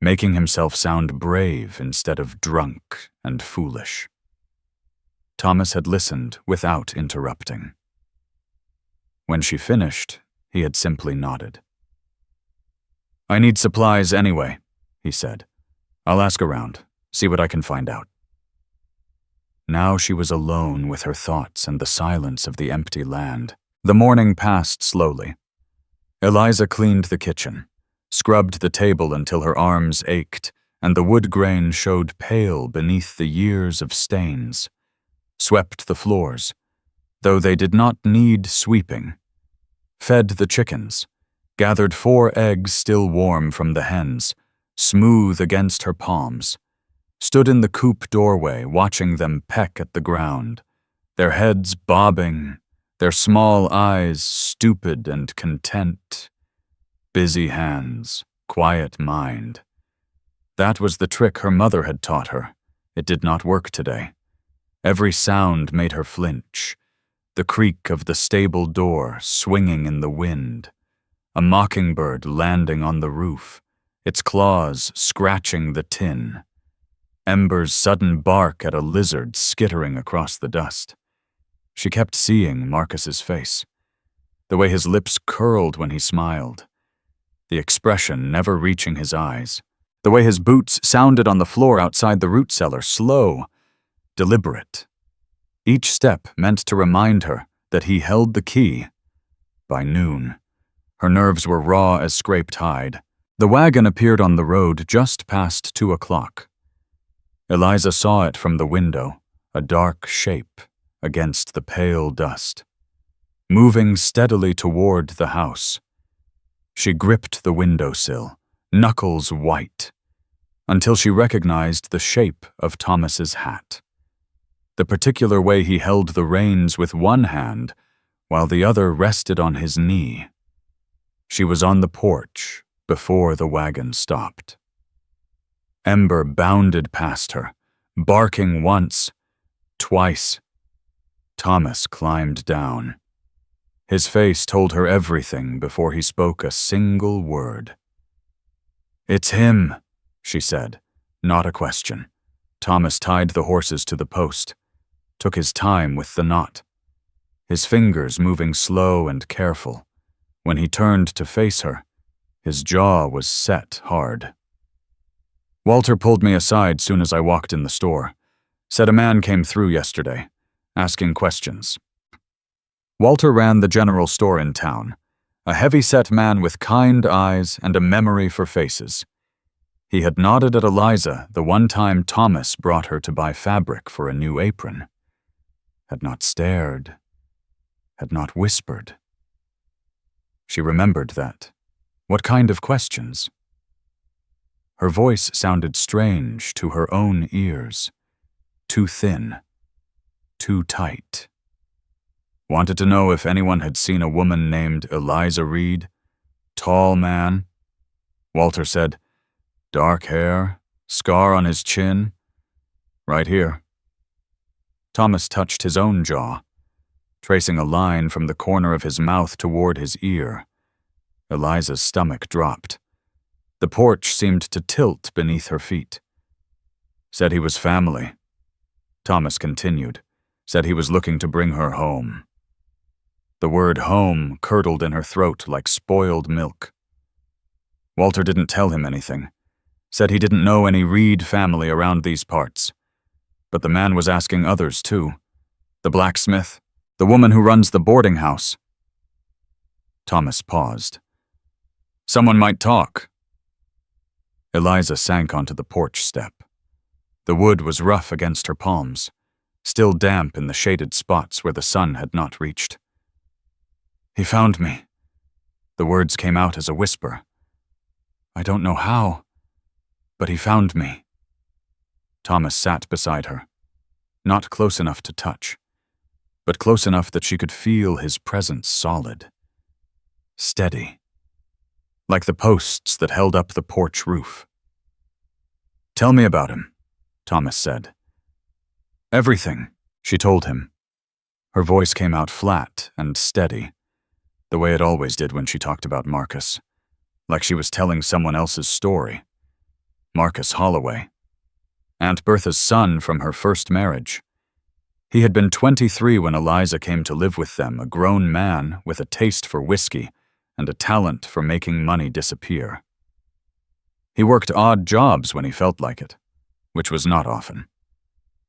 making himself sound brave instead of drunk and foolish. Thomas had listened without interrupting. When she finished, he had simply nodded. "I need supplies anyway," he said. "I'll ask around, see what I can find out." Now she was alone with her thoughts and the silence of the empty land. The morning passed slowly. Eliza cleaned the kitchen, scrubbed the table until her arms ached and the wood grain showed pale beneath the years of stains, swept the floors, though they did not need sweeping, fed the chickens, gathered 4 eggs still warm from the hens, smooth against her palms, stood in the coop doorway watching them peck at the ground, their heads bobbing, their small eyes stupid and content. Busy hands, quiet mind. That was the trick her mother had taught her. It did not work today. Every sound made her flinch. The creak of the stable door swinging in the wind, a mockingbird landing on the roof, its claws scratching the tin, Ember's sudden bark at a lizard skittering across the dust. She kept seeing Marcus's face, the way his lips curled when he smiled, the expression never reaching his eyes, the way his boots sounded on the floor outside the root cellar, slow, deliberate. Each step meant to remind her that he held the key. By noon, her nerves were raw as scraped hide. The wagon appeared on the road just past 2 o'clock. Eliza saw it from the window, a dark shape against the pale dust, moving steadily toward the house. She gripped the windowsill, knuckles white, until she recognized the shape of Thomas's hat, the particular way he held the reins with one hand while the other rested on his knee. She was on the porch before the wagon stopped. Ember bounded past her, barking once, twice. Thomas climbed down. His face told her everything before he spoke a single word. "It's him," she said, not a question. Thomas tied the horses to the post, took his time with the knot, his fingers moving slow and careful. When he turned to face her, His jaw was set hard. Walter pulled me aside soon as I walked in the store. Said a man came through yesterday, asking questions. Walter ran the general store in town, a heavy-set man with kind eyes and a memory for faces. He had nodded at Eliza the one time Thomas brought her to buy fabric for a new apron. Had not stared, had not whispered. She remembered that. What kind of questions? Her voice sounded strange to her own ears. Too thin. Too tight. Wanted to know if anyone had seen a woman named Eliza Reed. Tall man. Walter said, dark hair, scar on his chin. Right here. Thomas touched his own jaw, tracing a line from the corner of his mouth toward his ear. Eliza's stomach dropped. The porch seemed to tilt beneath her feet. Said he was family. Thomas continued. Said he was looking to bring her home. The word home curdled in her throat like spoiled milk. Walter didn't tell him anything. Said he didn't know any Reed family around these parts. But the man was asking others too. The blacksmith, the woman who runs the boarding house. Thomas paused. Someone might talk. Eliza sank onto the porch step. The wood was rough against her palms, still damp in the shaded spots where the sun had not reached. He found me. The words came out as a whisper. I don't know how, but he found me. Thomas sat beside her, not close enough to touch, but close enough that she could feel his presence solid, steady, like the posts that held up the porch roof. Tell me about him, Thomas said. Everything, she told him. Her voice came out flat and steady, the way it always did when she talked about Marcus, like she was telling someone else's story. Marcus Holloway, Aunt Bertha's son from her first marriage. He had been 23 when Eliza came to live with them, a grown man with a taste for whiskey and a talent for making money disappear. He worked odd jobs when he felt like it, which was not often.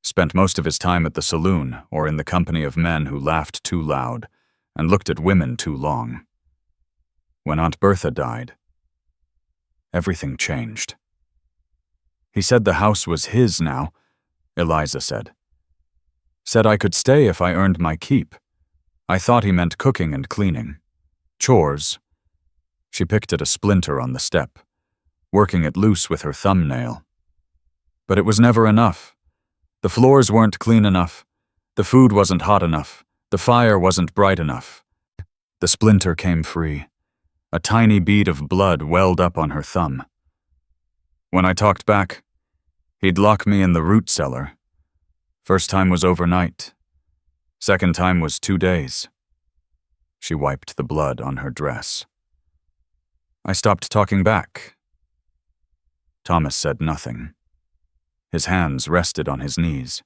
Spent most of his time at the saloon or in the company of men who laughed too loud and looked at women too long. When Aunt Bertha died, everything changed. He said the house was his now, Eliza said. Said I could stay if I earned my keep. I thought he meant cooking and cleaning. Chores. She picked at a splinter on the step, working it loose with her thumbnail. But it was never enough. The floors weren't clean enough. The food wasn't hot enough. The fire wasn't bright enough. The splinter came free. A tiny bead of blood welled up on her thumb. When I talked back, he'd lock me in the root cellar. First time was overnight. Second time was 2 days. She wiped the blood on her dress. I stopped talking back. Thomas said nothing. His hands rested on his knees,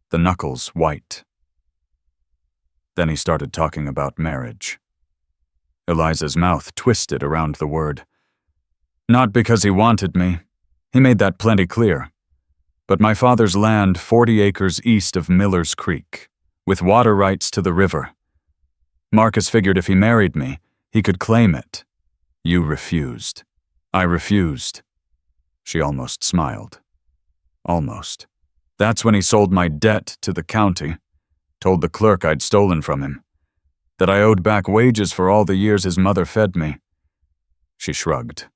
the knuckles white. Then he started talking about marriage. Eliza's mouth twisted around the word. Not because he wanted me. He made that plenty clear. But my father's land 40 acres east of Miller's Creek, with water rights to the river. Marcus figured if he married me, he could claim it. You refused. I refused. She almost smiled. Almost. That's when he sold my debt to the county, told the clerk I'd stolen from him, that I owed back wages for all the years his mother fed me. She shrugged.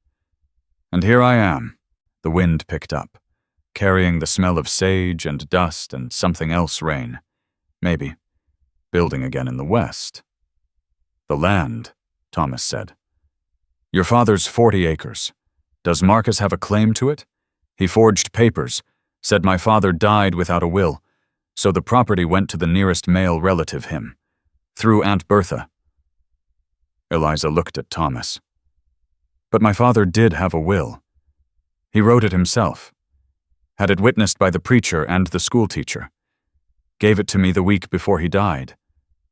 And here I am. The wind picked up, carrying the smell of sage and dust and something else rain. Maybe. Building again in the west. The land, Thomas said. Your father's 40 acres. Does Marcus have a claim to it? He forged papers, said my father died without a will, so the property went to the nearest male relative, him, through Aunt Bertha. Eliza looked at Thomas. But my father did have a will. He wrote it himself. Had it witnessed by the preacher and the schoolteacher. Gave it to me the week before he died.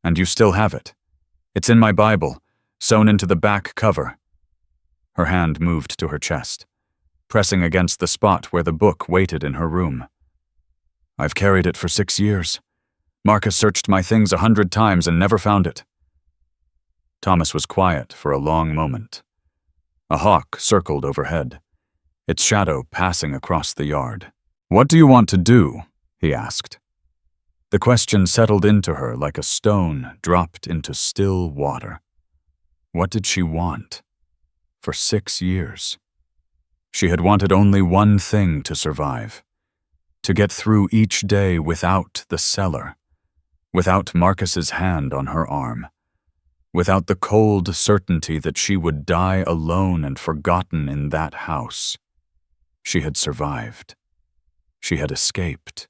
And you still have it. It's in my Bible, sewn into the back cover. Her hand moved to her chest, pressing against the spot where the book waited in her room. "I've carried it for 6 years. Marcus searched my things 100 times and never found it." Thomas was quiet for a long moment. A hawk circled overhead, its shadow passing across the yard. "What do you want to do?" he asked. The question settled into her like a stone dropped into still water. What did she want? For 6 years. She had wanted only one thing to survive: to get through each day without the cellar, without Marcus's hand on her arm, without the cold certainty that she would die alone and forgotten in that house. She had survived. She had escaped.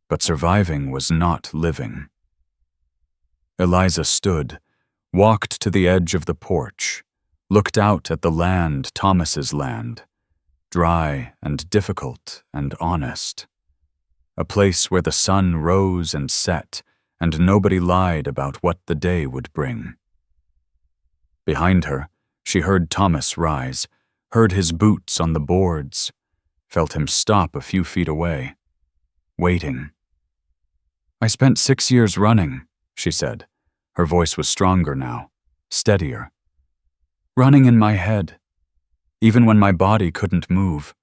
But surviving was not living. Eliza stood, walked to the edge of the porch, looked out at the land, Thomas's land, dry and difficult and honest. A place where the sun rose and set, and nobody lied about what the day would bring. Behind her, she heard Thomas rise, heard his boots on the boards, felt him stop a few feet away, waiting. "I spent 6 years running," she said. Her voice was stronger now, steadier. "Running in my head, even when my body couldn't move,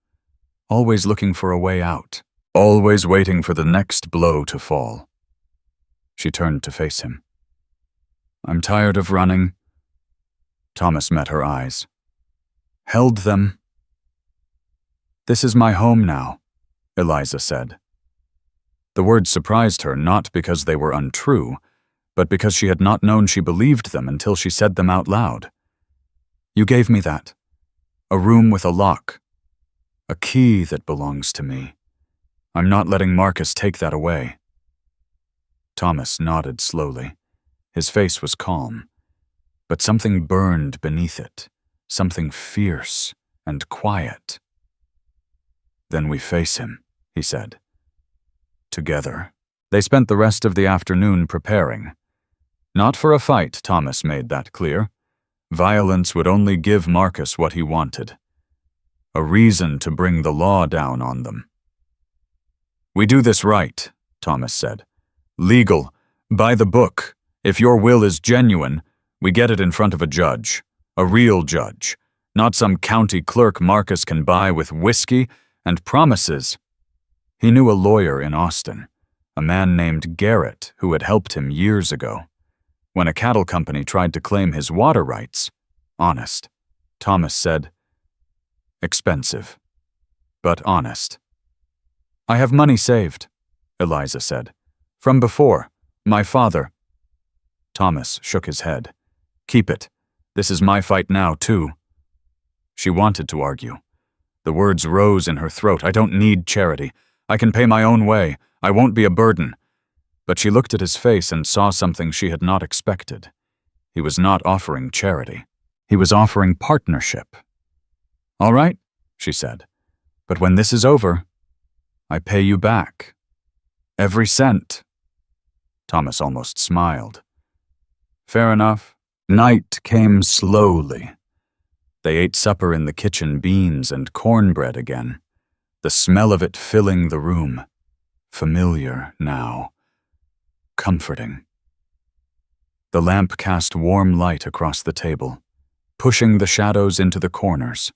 always looking for a way out, always waiting for the next blow to fall." She turned to face him. "I'm tired of running." Thomas met her eyes. Held them. "This is my home now," Eliza said. The words surprised her not because they were untrue, but because she had not known she believed them until she said them out loud. "You gave me that. A room with a lock. A key that belongs to me. I'm not letting Marcus take that away." Thomas nodded slowly. His face was calm, but something burned beneath it, something fierce and quiet. "Then we face him," he said. Together. They spent the rest of the afternoon preparing. Not for a fight, Thomas made that clear. Violence would only give Marcus what he wanted. A reason to bring the law down on them. "We do this right," Thomas said. "Legal. By the book. If your will is genuine, we get it in front of a judge. A real judge. Not some county clerk Marcus can buy with whiskey and promises." He knew a lawyer in Austin, a man named Garrett who had helped him years ago. When a cattle company tried to claim his water rights, honest, Thomas said, "Expensive, but honest." "I have money saved," Eliza said. "From before, my father." Thomas shook his head. "Keep it. This is my fight now, too." She wanted to argue. The words rose in her throat. "I don't need charity. I can pay my own way. I won't be a burden." But she looked at his face and saw something she had not expected. He was not offering charity. He was offering partnership. "All right," she said. "But when this is over, I pay you back. Every cent." Thomas almost smiled. "Fair enough." Night came slowly. They ate supper in the kitchen, beans and cornbread again. The smell of it filling the room. Familiar now. Comforting. The lamp cast warm light across the table, pushing the shadows into the corners.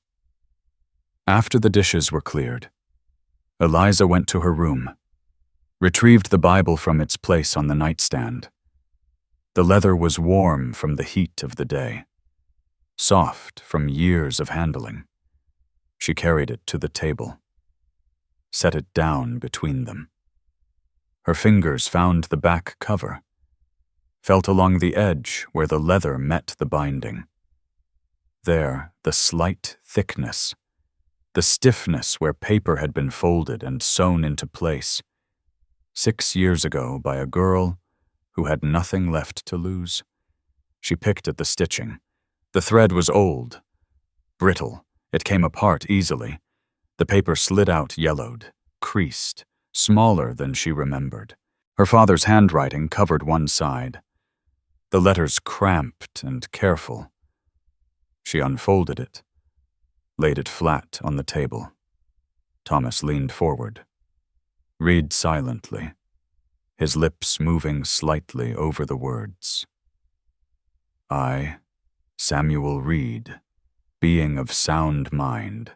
After the dishes were cleared, Eliza went to her room, retrieved the Bible from its place on the nightstand. The leather was warm from the heat of the day, soft from years of handling. She carried it to the table, set it down between them. Her fingers found the back cover, felt along the edge where the leather met the binding. There, the slight thickness, the stiffness where paper had been folded and sewn into place, 6 years ago by a girl who had nothing left to lose. She picked at the stitching. The thread was old, brittle. It came apart easily. The paper slid out yellowed, creased, smaller than she remembered. Her father's handwriting covered one side. The letters cramped and careful. She unfolded it, laid it flat on the table. Thomas leaned forward. Read silently, his lips moving slightly over the words. I, Samuel Reed, being of sound mind,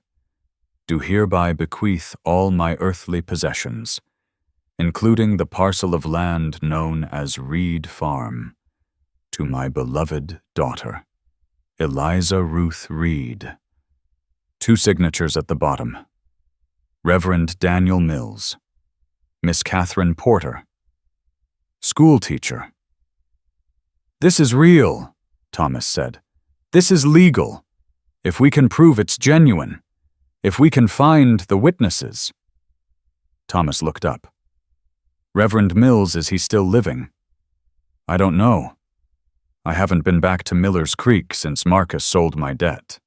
do hereby bequeath all my earthly possessions, including the parcel of land known as Reed Farm, to my beloved daughter, Eliza Ruth Reed. 2 signatures at the bottom. Reverend Daniel Mills, Miss Catherine Porter, school teacher. This is real, Thomas said. This is legal. If we can prove it's genuine, if we can find the witnesses. Thomas looked up. Reverend Mills, is he still living? I don't know. I haven't been back to Miller's Creek since Marcus sold my debt.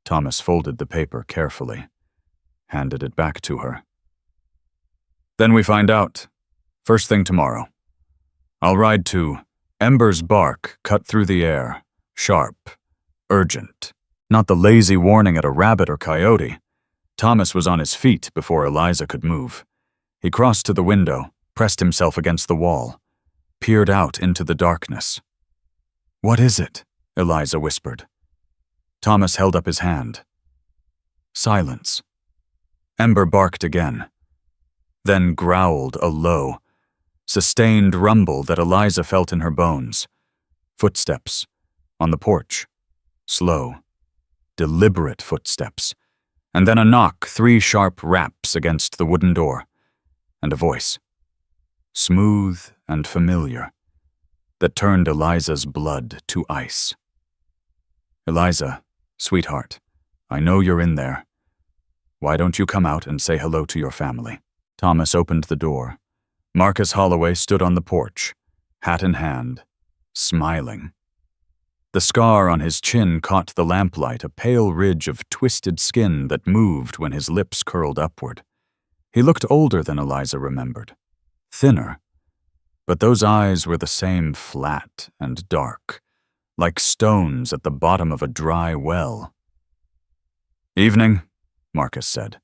Thomas folded the paper carefully, handed it back to her. Then we find out. First thing tomorrow. I'll ride to Ember's bark cut through the air, sharp, urgent. Not the lazy warning at a rabbit or coyote. Thomas was on his feet before Eliza could move. He crossed to the window, pressed himself against the wall, peered out into the darkness. What is it? Eliza whispered. Thomas held up his hand. Silence. Ember barked again, then growled a low, sustained rumble that Eliza felt in her bones. Footsteps on the porch. Slow, deliberate footsteps. And then a knock, 3 sharp raps against the wooden door. And a voice, smooth and familiar, that turned Eliza's blood to ice. Eliza, sweetheart, I know you're in there. Why don't you come out and say hello to your family? Thomas opened the door. Marcus Holloway stood on the porch, hat in hand, smiling. The scar on his chin caught the lamplight, a pale ridge of twisted skin that moved when his lips curled upward. He looked older than Eliza remembered, thinner, but those eyes were the same, flat and dark, like stones at the bottom of a dry well. Evening, Marcus said.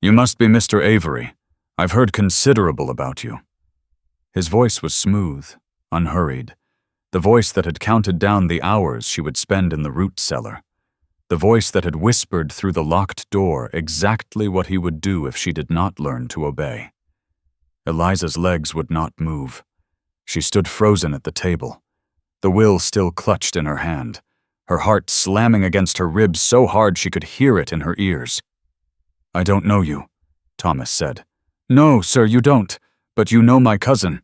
You must be Mr. Avery. I've heard considerable about you. His voice was smooth, unhurried, the voice that had counted down the hours she would spend in the root cellar, the voice that had whispered through the locked door exactly what he would do if she did not learn to obey. Eliza's legs would not move. She stood frozen at the table, the will still clutched in her hand, her heart slamming against her ribs so hard she could hear it in her ears. I don't know you, Thomas said. No, sir, you don't, but you know my cousin.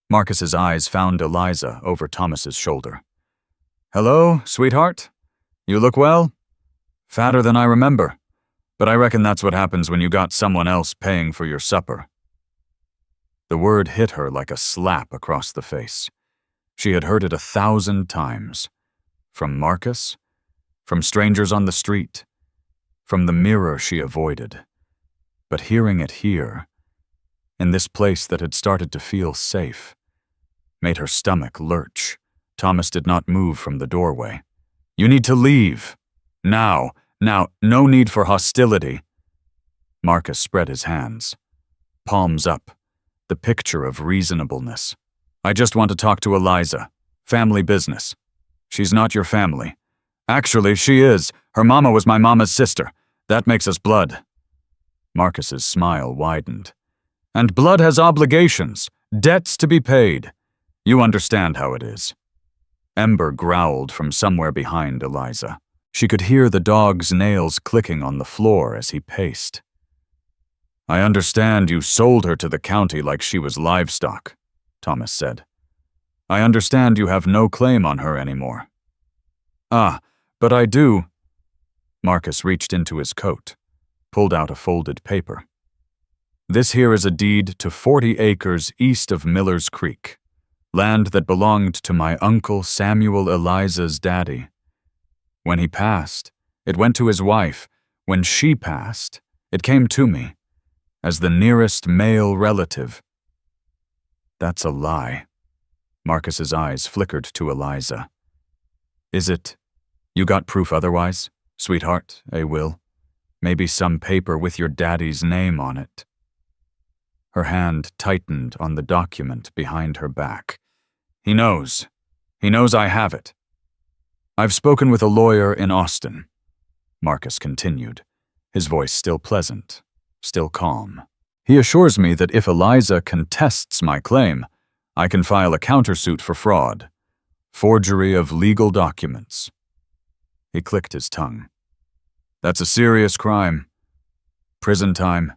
Marcus's eyes found Eliza over Thomas's shoulder. Hello, sweetheart? You look well? Fatter than I remember, but I reckon that's what happens when you got someone else paying for your supper. The word hit her like a slap across the face. She had heard it 1,000 times. From Marcus, from strangers on the street, from the mirror she avoided. But hearing it here, in this place that had started to feel safe, made her stomach lurch. Thomas did not move from the doorway. You need to leave. Now, no need for hostility. Marcus spread his hands, palms up, the picture of reasonableness. I just want to talk to Eliza. Family business. She's not your family. Actually, she is. Her mama was my mama's sister. That makes us blood. Marcus's smile widened. And blood has obligations, debts to be paid. You understand how it is. Ember growled from somewhere behind Eliza. She could hear the dog's nails clicking on the floor as he paced. I understand you sold her to the county like she was livestock, Thomas said. I understand you have no claim on her anymore. Ah, but I do. Marcus reached into his coat, pulled out a folded paper. This here is a deed to 40 acres east of Miller's Creek, land that belonged to my uncle Samuel Eliza's daddy. When he passed, it went to his wife. When she passed, it came to me, as the nearest male relative. That's a lie. Marcus's eyes flickered to Eliza. Is it You got proof otherwise, sweetheart, Will? Maybe some paper with your daddy's name on it. Her hand tightened on the document behind her back. He knows. He knows I have it. I've spoken with a lawyer in Austin, Marcus continued, his voice still pleasant, still calm. He assures me that if Eliza contests my claim, I can file a countersuit for fraud, forgery of legal documents. He clicked his tongue. That's a serious crime. Prison time.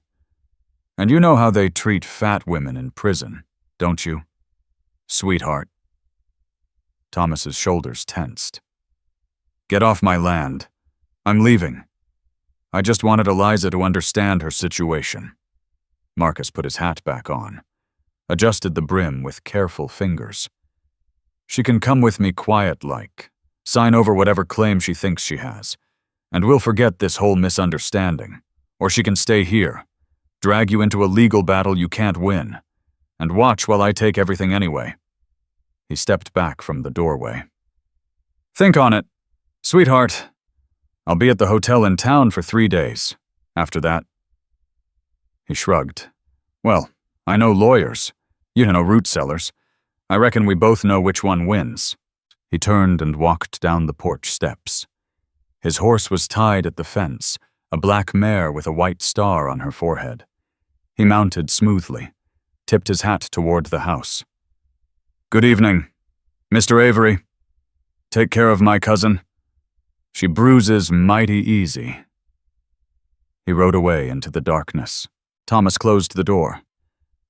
And you know how they treat fat women in prison, don't you? Sweetheart. Thomas's shoulders tensed. Get off my land. I'm leaving. I just wanted Eliza to understand her situation. Marcus put his hat back on, adjusted the brim with careful fingers. She can come with me quiet-like, sign over whatever claim she thinks she has, and we'll forget this whole misunderstanding. Or she can stay here, drag you into a legal battle you can't win, and watch while I take everything anyway. He stepped back from the doorway. Think on it. Sweetheart, I'll be at the hotel in town for 3 days. After that. He shrugged. Well, I know lawyers. You know, root sellers. I reckon we both know which one wins. He turned and walked down the porch steps. His horse was tied at the fence, a black mare with a white star on her forehead. He mounted smoothly, tipped his hat toward the house. Good evening, Mr. Avery. Take care of my cousin. She bruises mighty easy. He rode away into the darkness. Thomas closed the door.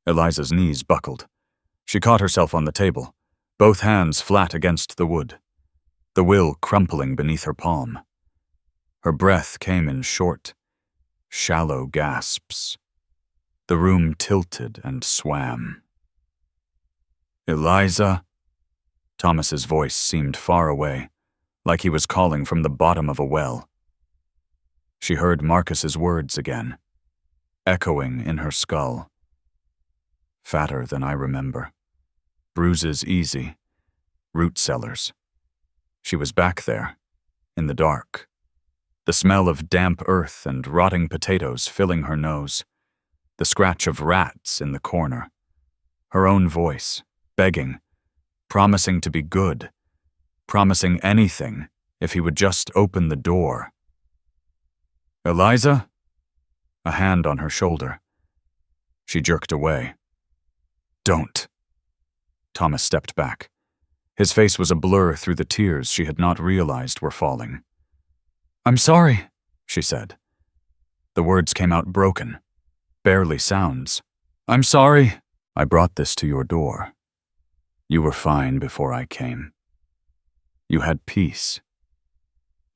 Eliza's knees buckled. She caught herself on the table, both hands flat against the wood, the will crumpling beneath her palm. Her breath came in short, shallow gasps. The room tilted and swam. Eliza? Thomas's voice seemed far away, like he was calling from the bottom of a well. She heard Marcus's words again, echoing in her skull. Fatter than I remember. Bruises easy. Root cellars. She was back there, in the dark. The smell of damp earth and rotting potatoes filling her nose. The scratch of rats in the corner. Her own voice, begging, promising to be good, promising anything if he would just open the door. Eliza? A hand on her shoulder. She jerked away. Don't. Thomas stepped back. His face was a blur through the tears she had not realized were falling. I'm sorry, she said. The words came out broken, barely sounds. I'm sorry. I brought this to your door. You were fine before I came. You had peace.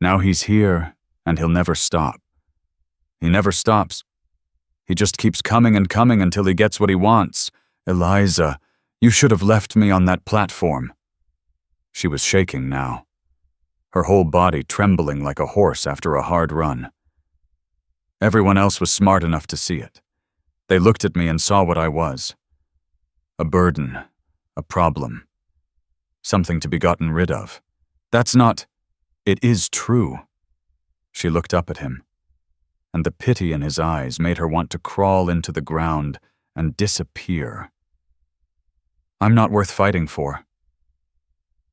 Now he's here, and he'll never stop. He never stops. He just keeps coming and coming until he gets what he wants. Eliza, you should have left me on that platform. She was shaking now, her whole body trembling like a horse after a hard run. Everyone else was smart enough to see it. They looked at me and saw what I was. A burden, a problem, something to be gotten rid of. That's not... It is true. She looked up at him, and the pity in his eyes made her want to crawl into the ground and disappear. I'm not worth fighting for.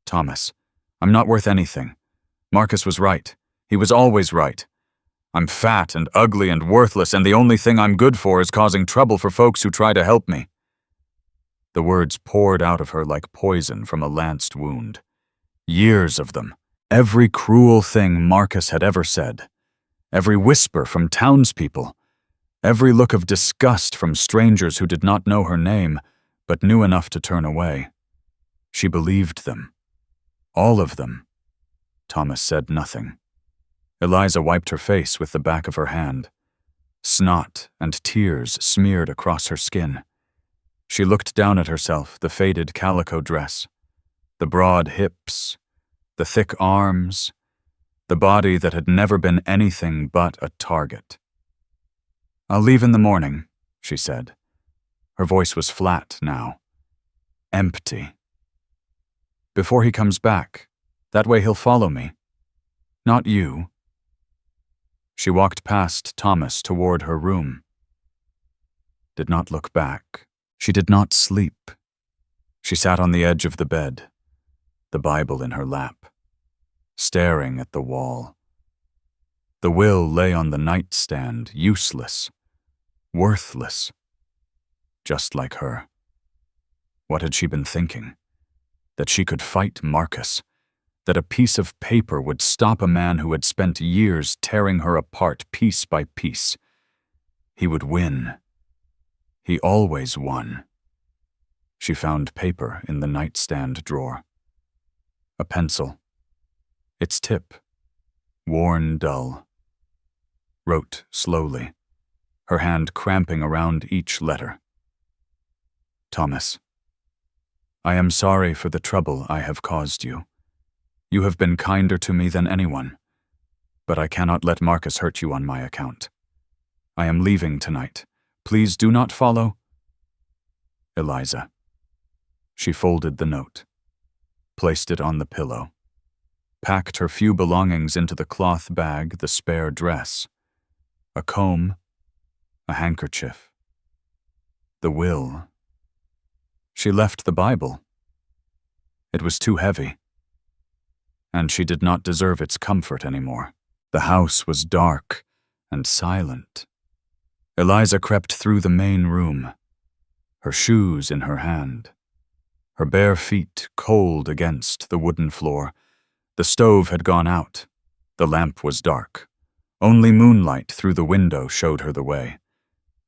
Thomas, I'm not worth anything. Marcus was right. He was always right. I'm fat and ugly and worthless, and the only thing I'm good for is causing trouble for folks who try to help me. The words poured out of her like poison from a lanced wound. Years of them. Every cruel thing Marcus had ever said. Every whisper from townspeople. Every look of disgust from strangers who did not know her name, but knew enough to turn away. She believed them. All of them. Thomas said nothing. Eliza wiped her face with the back of her hand. Snot and tears smeared across her skin. She looked down at herself, the faded calico dress, the broad hips, the thick arms, the body that had never been anything but a target. I'll leave in the morning, she said. Her voice was flat now. Empty. Before he comes back, that way he'll follow me. Not you. She walked past Thomas toward her room. Did not look back. She did not sleep. She sat on the edge of the bed, the Bible in her lap, staring at the wall. The will lay on the nightstand, useless, worthless, just like her. What had she been thinking? That she could fight Marcus, that a piece of paper would stop a man who had spent years tearing her apart piece by piece. He would win. He always won. She found paper in the nightstand drawer. A pencil. Its tip, worn dull. Wrote slowly, her hand cramping around each letter. Thomas, I am sorry for the trouble I have caused you. You have been kinder to me than anyone, but I cannot let Marcus hurt you on my account. I am leaving tonight. Please do not follow. Eliza. She folded the note, placed it on the pillow, packed her few belongings into the cloth bag, the spare dress, a comb, a handkerchief, the will. She left the Bible. It was too heavy, and she did not deserve its comfort anymore. The house was dark and silent. Eliza crept through the main room, her shoes in her hand, her bare feet cold against the wooden floor. The stove had gone out. The lamp was dark. Only moonlight through the window showed her the way.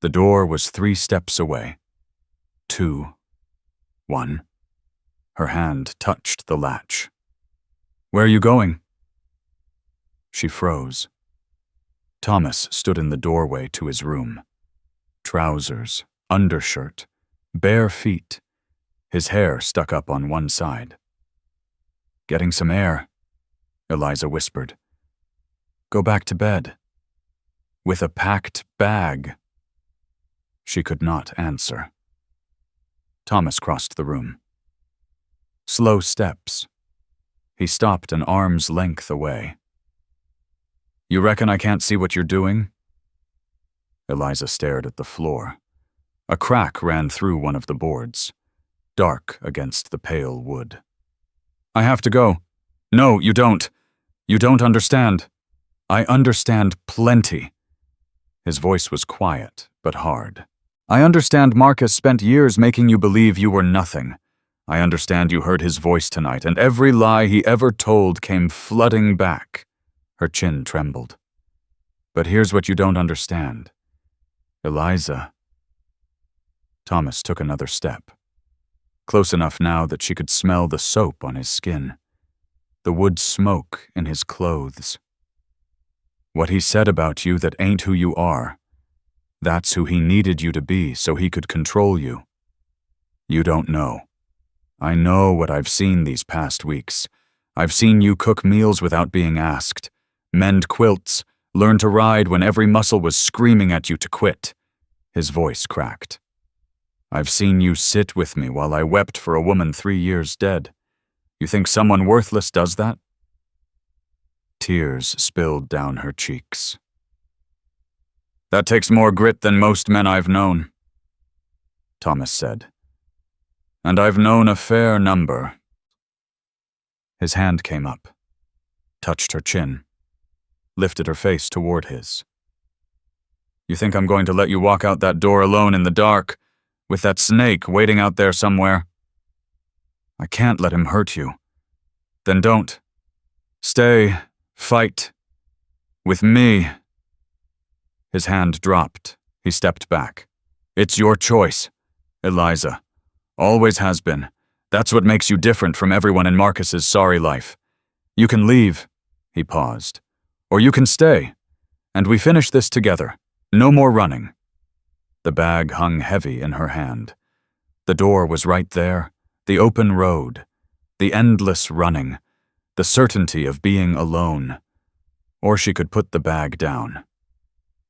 The door was 3 steps away. 2. 1. Her hand touched the latch. Where are you going? She froze. Thomas stood in the doorway to his room. Trousers, undershirt, bare feet, his hair stuck up on one side. Getting some air, Eliza whispered. Go back to bed. With a packed bag. She could not answer. Thomas crossed the room. Slow steps. He stopped an arm's length away. You reckon I can't see what you're doing? Eliza stared at the floor. A crack ran through one of the boards, dark against the pale wood. I have to go. No, you don't. You don't understand. I understand plenty. His voice was quiet, but hard. I understand Marcus spent years making you believe you were nothing. I understand you heard his voice tonight, and every lie he ever told came flooding back. Her chin trembled. But here's what you don't understand. Eliza. Thomas took another step, close enough now that she could smell the soap on his skin, the wood smoke in his clothes. What he said about you that ain't who you are, that's who he needed you to be so he could control you. You don't know. I know what I've seen these past weeks. I've seen you cook meals without being asked, mend quilts, learn to ride when every muscle was screaming at you to quit. His voice cracked. I've seen you sit with me while I wept for a woman 3 years dead. You think someone worthless does that? Tears spilled down her cheeks. That takes more grit than most men I've known, Thomas said. And I've known a fair number. His hand came up, touched her chin, lifted her face toward his. You think I'm going to let you walk out that door alone in the dark, with that snake waiting out there somewhere? I can't let him hurt you. Then don't. Stay. Fight. With me. His hand dropped. He stepped back. It's your choice, Eliza. Always has been. That's what makes you different from everyone in Marcus's sorry life. You can leave, he paused, or you can stay, and we finish this together. No more running. The bag hung heavy in her hand. The door was right there, the open road, the endless running, the certainty of being alone. Or she could put the bag down.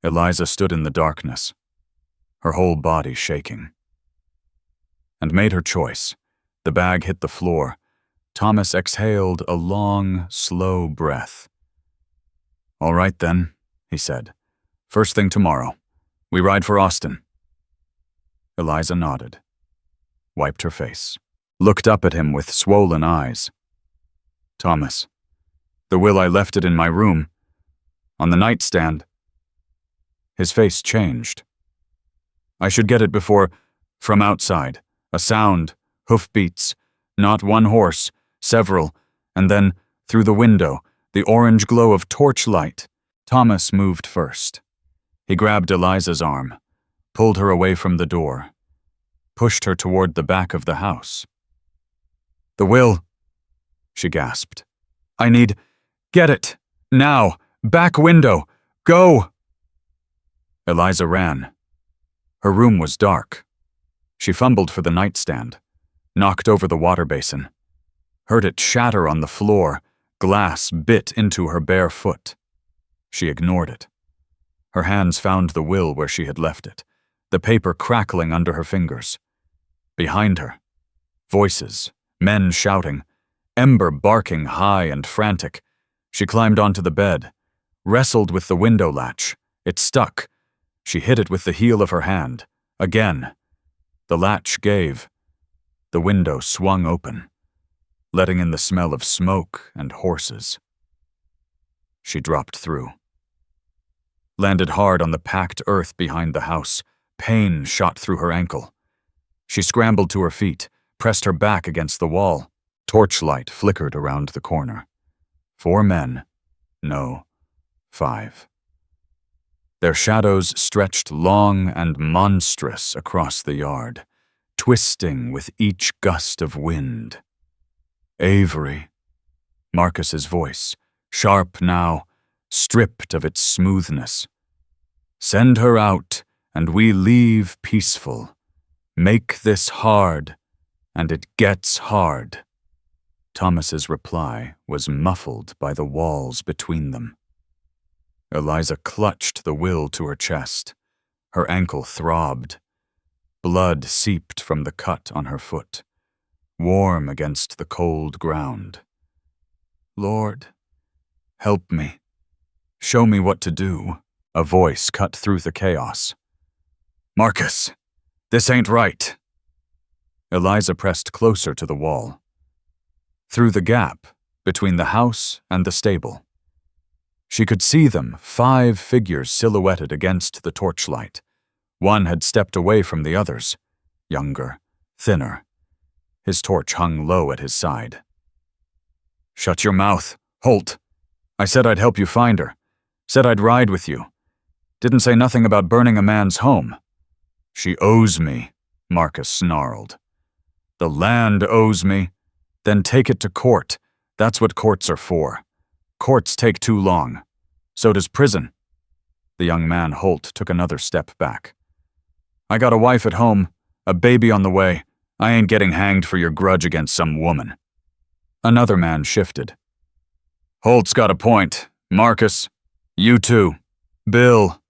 Eliza stood in the darkness, her whole body shaking, and made her choice. The bag hit the floor. Thomas exhaled a long, slow breath. All right then, he said. First thing tomorrow. We ride for Austin. Eliza nodded, wiped her face, looked up at him with swollen eyes. Thomas, the will, I left it in my room, on the nightstand. His face changed. I should get it before, from outside, a sound, hoofbeats, not one horse, several, and then, through the window, the orange glow of torchlight. Thomas moved first. He grabbed Eliza's arm, pulled her away from the door, pushed her toward the back of the house. The will, she gasped. I need, get it, now, back window, go! Eliza ran. Her room was dark. She fumbled for the nightstand, knocked over the water basin, heard it shatter on the floor, glass bit into her bare foot. She ignored it. Her hands found the will where she had left it, the paper crackling under her fingers. Behind her, voices, men shouting, Ember barking high and frantic. She climbed onto the bed, wrestled with the window latch. It stuck. She hit it with the heel of her hand. Again. The latch gave. The window swung open, letting in the smell of smoke and horses. She dropped through. Landed hard on the packed earth behind the house. Pain shot through her ankle. She scrambled to her feet, pressed her back against the wall. Torchlight flickered around the corner. 4 men. No, 5. Their shadows stretched long and monstrous across the yard, twisting with each gust of wind. Avery. Marcus's voice, sharp now, stripped of its smoothness. Send her out, and we leave peaceful. Make this hard, and it gets hard. Thomas's reply was muffled by the walls between them. Eliza clutched the will to her chest. Her ankle throbbed. Blood seeped from the cut on her foot, warm against the cold ground. Lord, help me. Show me what to do. A voice cut through the chaos. Marcus, this ain't right. Eliza pressed closer to the wall. Through the gap between the house and the stable, she could see them, 5 figures silhouetted against the torchlight. One had stepped away from the others, younger, thinner. His torch hung low at his side. Shut your mouth, Holt. I said I'd help you find her. Said I'd ride with you. Didn't say nothing about burning a man's home. She owes me, Marcus snarled. The land owes me. Then take it to court. That's what courts are for. Courts take too long. So does prison. The young man, Holt, took another step back. I got a wife at home, a baby on the way. I ain't getting hanged for your grudge against some woman. Another man shifted. Holt's got a point. Marcus, you too. Bill,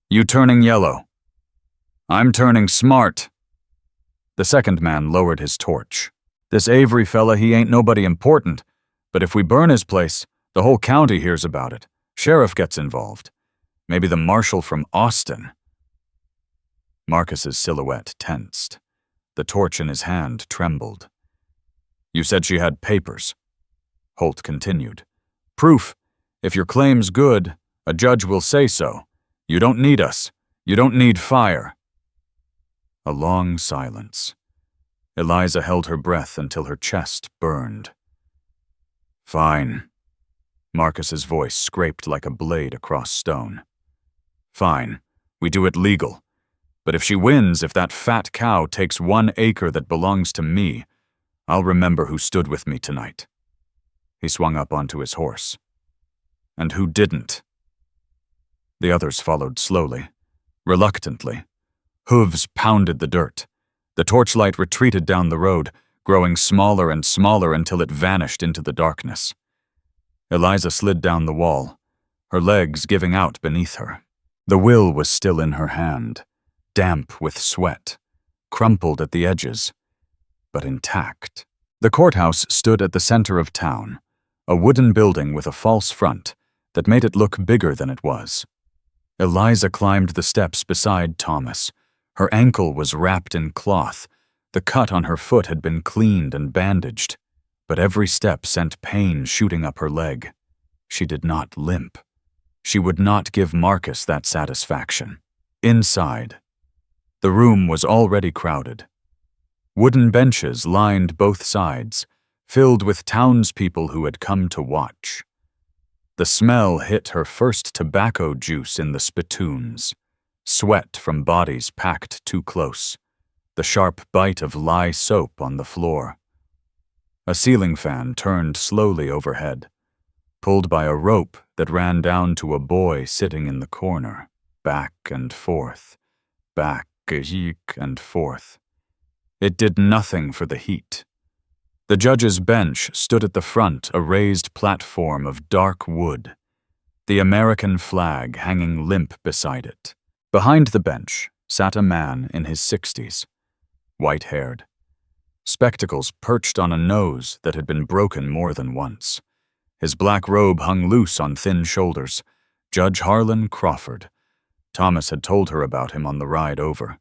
you turning yellow. I'm turning smart. The second man lowered his torch. This Avery fella, he ain't nobody important, but if we burn his place, the whole county hears about it. Sheriff gets involved. Maybe the marshal from Austin. Marcus's silhouette tensed. The torch in his hand trembled. You said she had papers. Holt continued. Proof. If your claim's good, a judge will say so. You don't need us. You don't need fire. A long silence. Eliza held her breath until her chest burned. Fine. Marcus's voice scraped like a blade across stone. Fine. We do it legal. But if she wins, if that fat cow takes 1 acre that belongs to me, I'll remember who stood with me tonight. He swung up onto his horse. And who didn't? The others followed slowly, reluctantly. Hooves pounded the dirt. The torchlight retreated down the road, growing smaller and smaller until it vanished into the darkness. Eliza slid down the wall, her legs giving out beneath her. The will was still in her hand, damp with sweat, crumpled at the edges, but intact. The courthouse stood at the center of town, a wooden building with a false front, that made it look bigger than it was. Eliza climbed the steps beside Thomas. Her ankle was wrapped in cloth. The cut on her foot had been cleaned and bandaged, but every step sent pain shooting up her leg. She did not limp. She would not give Marcus that satisfaction. Inside, the room was already crowded. Wooden benches lined both sides, filled with townspeople who had come to watch. The smell hit her first tobacco juice in the spittoons, sweat from bodies packed too close, the sharp bite of lye soap on the floor. A ceiling fan turned slowly overhead, pulled by a rope that ran down to a boy sitting in the corner, back and forth, back and forth. It did nothing for the heat. The judge's bench stood at the front, a raised platform of dark wood, the American flag hanging limp beside it. Behind the bench sat a man in his 60s, white-haired, spectacles perched on a nose that had been broken more than once. His black robe hung loose on thin shoulders. Judge Harlan Crawford. Thomas had told her about him on the ride over.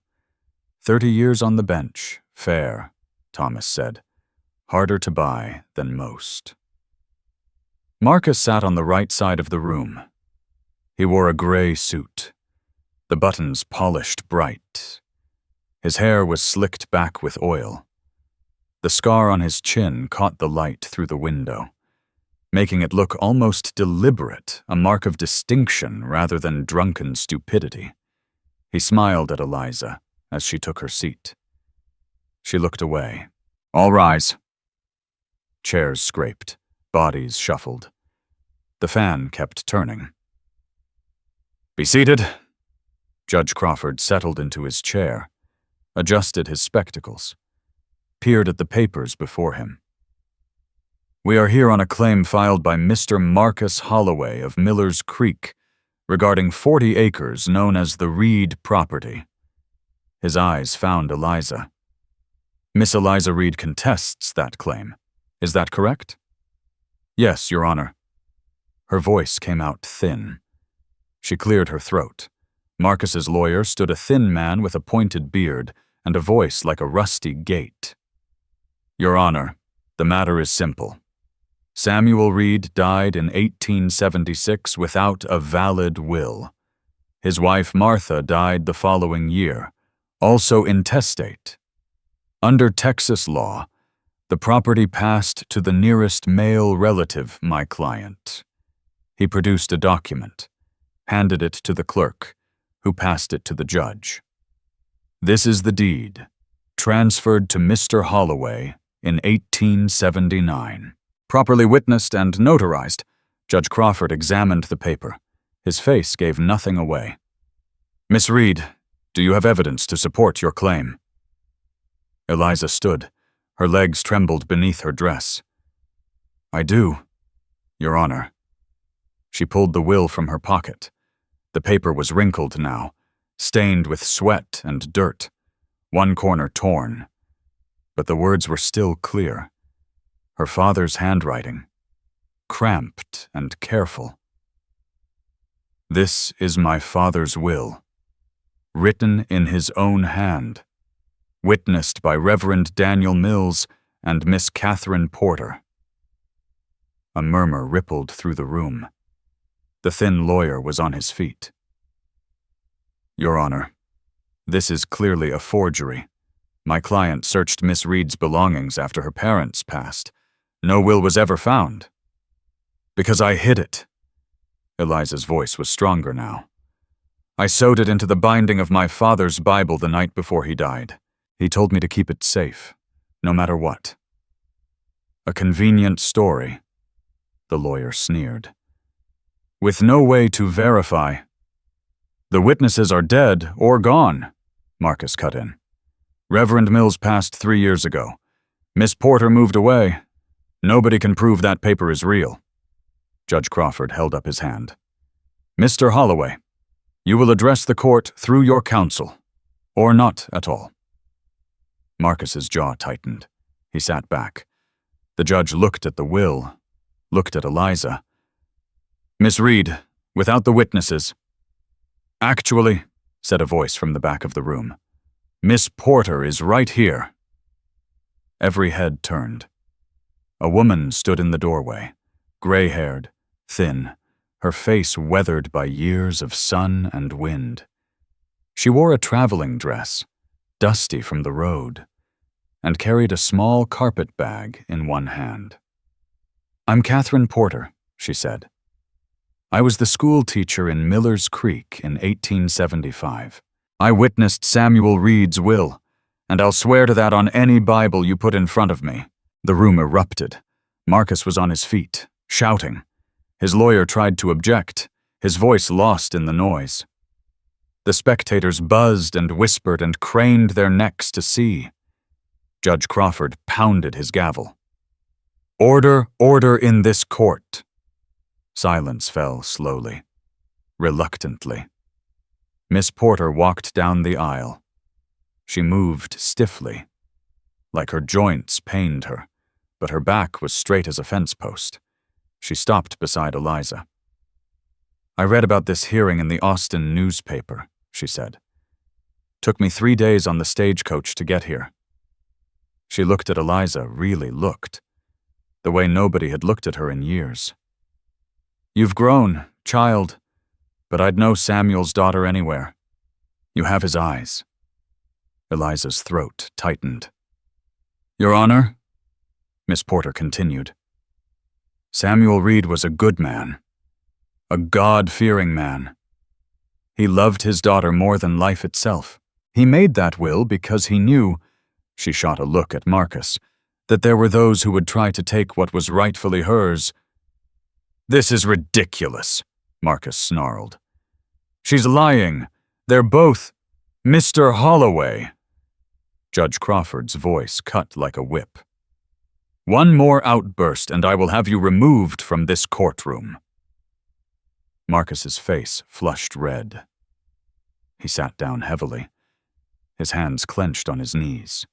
30 years on the bench, fair, Thomas said. Harder to buy than most. Marcus sat on the right side of the room. He wore a gray suit, the buttons polished bright. His hair was slicked back with oil. The scar on his chin caught the light through the window, making it look almost deliberate, a mark of distinction rather than drunken stupidity. He smiled at Eliza as she took her seat. She looked away. "All rise." Chairs scraped, bodies shuffled. The fan kept turning. "Be seated." Judge Crawford settled into his chair, adjusted his spectacles, peered at the papers before him. "We are here on a claim filed by Mr. Marcus Holloway of Miller's Creek regarding 40 acres known as the Reed property." His eyes found Eliza. "Miss Eliza Reed contests that claim. Is that correct?" "Yes, Your Honor." Her voice came out thin. She cleared her throat. Marcus's lawyer stood a thin man with a pointed beard and a voice like a rusty gate. "Your Honor, the matter is simple. Samuel Reed died in 1876 without a valid will. His wife Martha died the following year, also intestate. Under Texas law, the property passed to the nearest male relative, my client. He produced a document, handed it to the clerk, who passed it to the judge. This is the deed, transferred to Mr. Holloway in 1879. Properly witnessed and notarized, Judge Crawford examined the paper. His face gave nothing away. "Miss Reed, do you have evidence to support your claim?" Eliza stood. Her legs trembled beneath her dress. "I do, Your Honor." She pulled the will from her pocket. The paper was wrinkled now, stained with sweat and dirt, one corner torn. But the words were still clear. Her father's handwriting, cramped and careful. "This is my father's will, written in his own hand, witnessed by Reverend Daniel Mills and Miss Catherine Porter." A murmur rippled through the room. The thin lawyer was on his feet. "Your Honor, this is clearly a forgery. My client searched Miss Reed's belongings after her parents passed. No will was ever found." "Because I hid it." Eliza's voice was stronger now. "I sewed it into the binding of my father's Bible the night before he died. He told me to keep it safe, no matter what." "A convenient story," the lawyer sneered. "With no way to verify." "The witnesses are dead or gone," Marcus cut in. "Reverend Mills passed 3 years ago. Miss Porter moved away. Nobody can prove that paper is real." Judge Crawford held up his hand. "Mr. Holloway, you will address the court through your counsel, or not at all." Marcus's jaw tightened. He sat back. The judge looked at the will, looked at Eliza. Miss Reed, without the witnesses. Actually, said a voice from the back of the room, Miss Porter is right here. Every head turned. A woman stood in the doorway, gray-haired, thin, her face weathered by years of sun and wind. She wore a traveling dress, dusty from the road, and carried a small carpet bag in one hand. I'm Catherine Porter, she said. I was the school teacher in Miller's Creek in 1875. I witnessed Samuel Reed's will, and I'll swear to that on any Bible you put in front of me. The room erupted. Marcus was on his feet, shouting. His lawyer tried to object, his voice lost in the noise. The spectators buzzed and whispered and craned their necks to see. Judge Crawford pounded his gavel. Order, order in this court. Silence fell slowly, reluctantly. Miss Porter walked down the aisle. She moved stiffly, like her joints pained her, but her back was straight as a fence post. She stopped beside Eliza. I read about this hearing in the Austin newspaper, she said. Took me 3 days on the stagecoach to get here. She looked at Eliza, really looked, the way nobody had looked at her in years. You've grown, child, but I'd know Samuel's daughter anywhere. You have his eyes. Eliza's throat tightened. Your Honor, Miss Porter continued. Samuel Reed was a good man, a God-fearing man. He loved his daughter more than life itself. He made that will because he knew, she shot a look at Marcus, that there were those who would try to take what was rightfully hers. This is ridiculous, Marcus snarled. She's lying. They're both Mr. Holloway. Judge Crawford's voice cut like a whip. One more outburst and I will have you removed from this courtroom. Marcus's face flushed red. He sat down heavily, his hands clenched on his knees.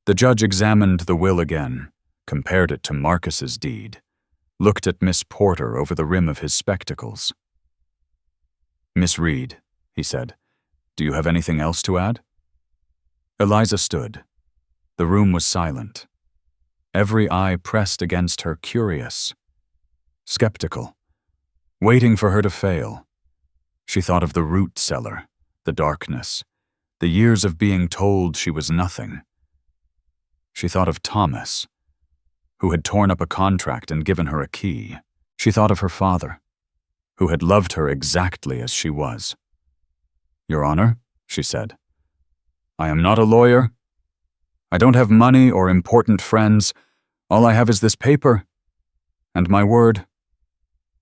The judge examined the will again, compared it to Marcus's deed, looked at Miss Porter over the rim of his spectacles. Miss Reed, he said, do you have anything else to add? Eliza stood. The room was silent. Every eye pressed against her, curious, skeptical, waiting for her to fail. She thought of the root cellar, the darkness, the years of being told she was nothing. She thought of Thomas, who had torn up a contract and given her a key. She thought of her father, who had loved her exactly as she was. Your Honor, she said, I am not a lawyer. I don't have money or important friends. All I have is this paper, and my word,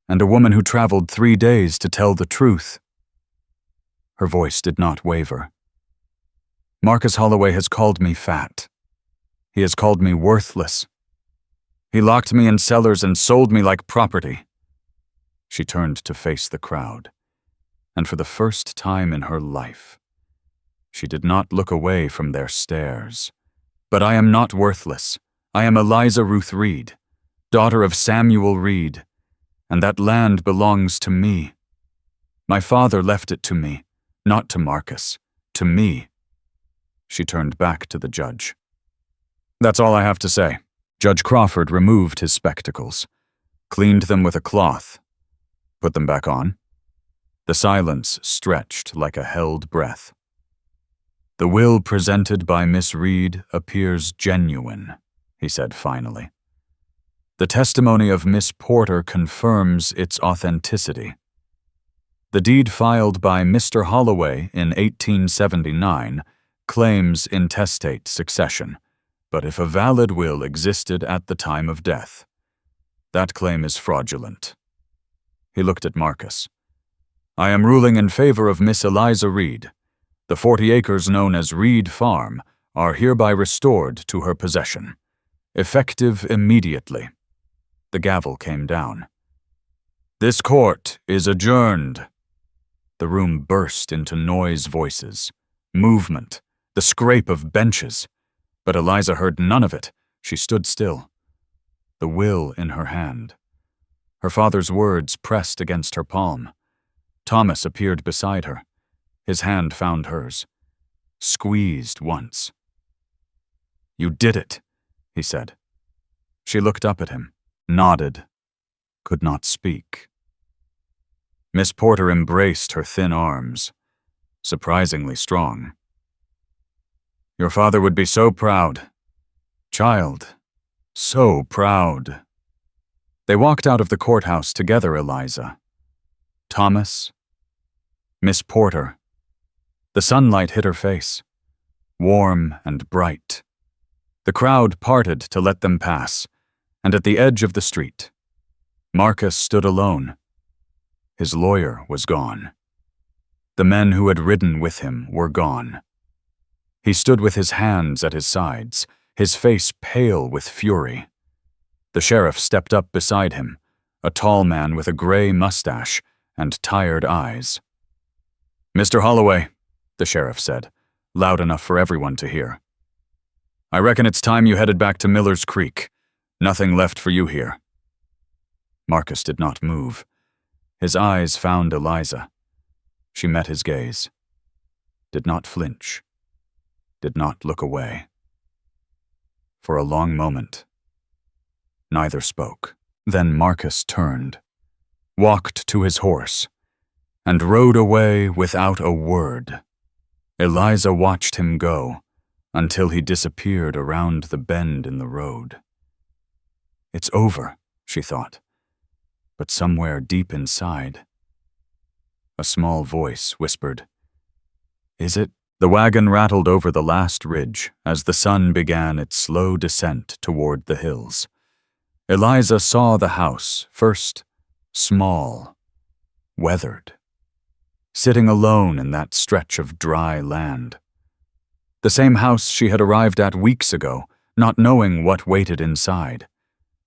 and a woman who traveled 3 days to tell the truth. Her voice did not waver. Marcus Holloway has called me fat. He has called me worthless. He locked me in cellars and sold me like property. She turned to face the crowd, and for the first time in her life, she did not look away from their stares. But I am not worthless. I am Eliza Ruth Reed, daughter of Samuel Reed, and that land belongs to me. My father left it to me, not to Marcus, to me. She turned back to the judge. That's all I have to say. Judge Crawford removed his spectacles, cleaned them with a cloth, put them back on. The silence stretched like a held breath. The will presented by Miss Reed appears genuine, he said finally. The testimony of Miss Porter confirms its authenticity. The deed filed by Mr. Holloway in 1879 claims intestate succession, but if a valid will existed at the time of death, that claim is fraudulent. He looked at Marcus. I am ruling in favor of Miss Eliza Reed. The 40 acres known as Reed Farm are hereby restored to her possession, effective immediately. The gavel came down. This court is adjourned. The room burst into noise voices, movement, the scrape of benches. But Eliza heard none of it. She stood still, the will in her hand. Her father's words pressed against her palm. Thomas appeared beside her. His hand found hers. Squeezed once. "You did it," he said. She looked up at him, nodded, could not speak. Miss Porter embraced her thin arms, surprisingly strong. "Your father would be so proud. Child, so proud." They walked out of the courthouse together, Eliza. Thomas, Miss Porter. The sunlight hit her face, warm and bright. The crowd parted to let them pass, and at the edge of the street, Marcus stood alone. His lawyer was gone. The men who had ridden with him were gone. He stood with his hands at his sides, his face pale with fury. The sheriff stepped up beside him, a tall man with a gray mustache and tired eyes. "Mr. Holloway," the sheriff said, loud enough for everyone to hear. "I reckon it's time you headed back to Miller's Creek. Nothing left for you here." Marcus did not move. His eyes found Eliza. She met his gaze. Did not flinch. Did not look away. For a long moment, neither spoke. Then Marcus turned, walked to his horse, and rode away without a word. Eliza watched him go until he disappeared around the bend in the road. It's over, she thought, but somewhere deep inside, a small voice whispered, "Is it?" The wagon rattled over the last ridge as the sun began its slow descent toward the hills. Eliza saw the house, first small, weathered, sitting alone in that stretch of dry land. The same house she had arrived at weeks ago, not knowing what waited inside.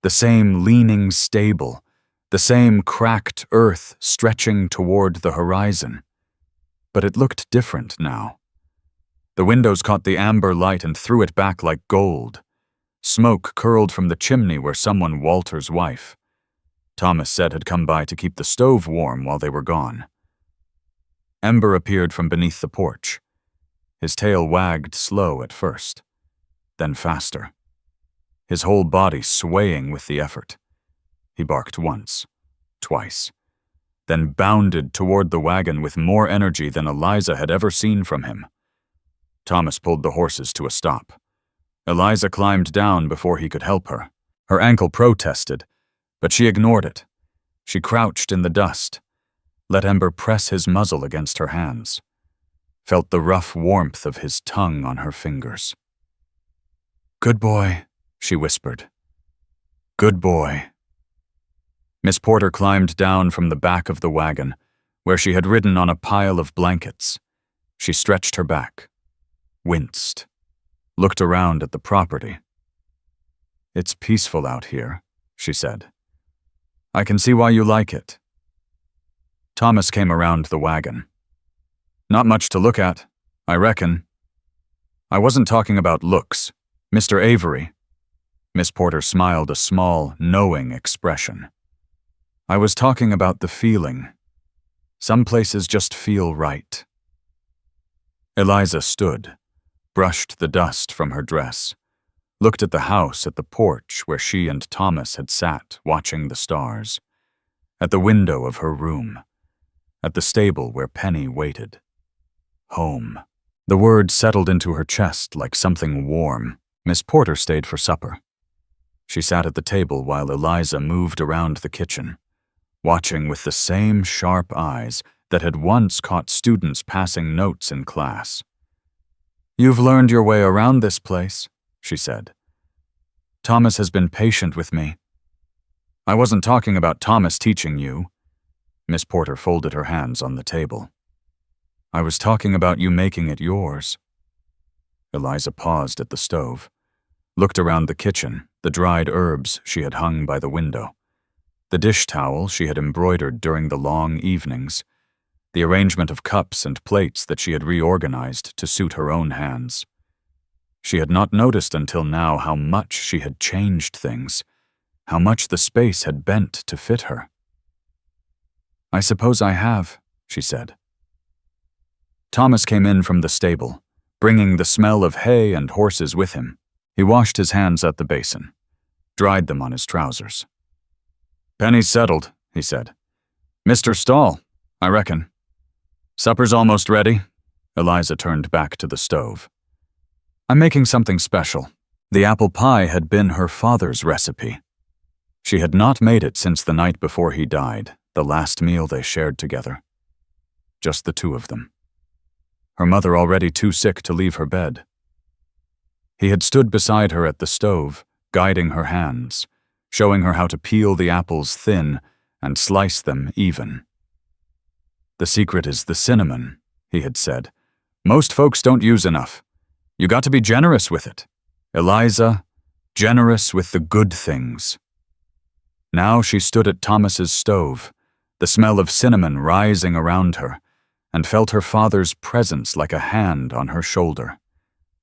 The same leaning stable, the same cracked earth stretching toward the horizon. But it looked different now. The windows caught the amber light and threw it back like gold. Smoke curled from the chimney where someone Walter's wife, Thomas said, had come by to keep the stove warm while they were gone. Ember appeared from beneath the porch. His tail wagged slow at first, then faster, his whole body swaying with the effort. He barked once, twice, then bounded toward the wagon with more energy than Eliza had ever seen from him. Thomas pulled the horses to a stop. Eliza climbed down before he could help her. Her ankle protested, but she ignored it. She crouched in the dust, let Ember press his muzzle against her hands, felt the rough warmth of his tongue on her fingers. "Good boy," she whispered. "Good boy." Miss Porter climbed down from the back of the wagon, where she had ridden on a pile of blankets. She stretched her back, winced, looked around at the property. "It's peaceful out here," she said. "I can see why you like it." Thomas came around the wagon. "Not much to look at, I reckon." "I wasn't talking about looks, Mr. Avery." Miss Porter smiled a small, knowing expression. "I was talking about the feeling. Some places just feel right." Eliza stood, brushed the dust from her dress, looked at the house at the porch where she and Thomas had sat watching the stars, at the window of her room, at the stable where Penny waited. Home. The word settled into her chest like something warm. Miss Porter stayed for supper. She sat at the table while Eliza moved around the kitchen, watching with the same sharp eyes that had once caught students passing notes in class. "You've learned your way around this place," she said. "Thomas has been patient with me." "I wasn't talking about Thomas teaching you." Miss Porter folded her hands on the table. "I was talking about you making it yours." Eliza paused at the stove, looked around the kitchen, the dried herbs she had hung by the window, the dish towel she had embroidered during the long evenings, the arrangement of cups and plates that she had reorganized to suit her own hands. She had not noticed until now how much she had changed things, How much the space had bent to fit her. "I suppose I have," she said. Thomas came in from the stable, bringing the smell of hay and horses with him. He washed his hands at the basin, dried them on his trousers. "Penny's settled," he said. "Mr. Stahl, I reckon. Supper's almost ready." Eliza turned back to the stove. "I'm making something special." The apple pie had been her father's recipe. She had not made it since the night before he died, the last meal they shared together. Just the two of them. Her mother already too sick to leave her bed. He had stood beside her at the stove, guiding her hands, showing her how to peel the apples thin and slice them even. "The secret is the cinnamon," he had said. "Most folks don't use enough. You got to be generous with it. Eliza, generous with the good things." Now she stood at Thomas's stove, the smell of cinnamon rising around her, and felt her father's presence like a hand on her shoulder.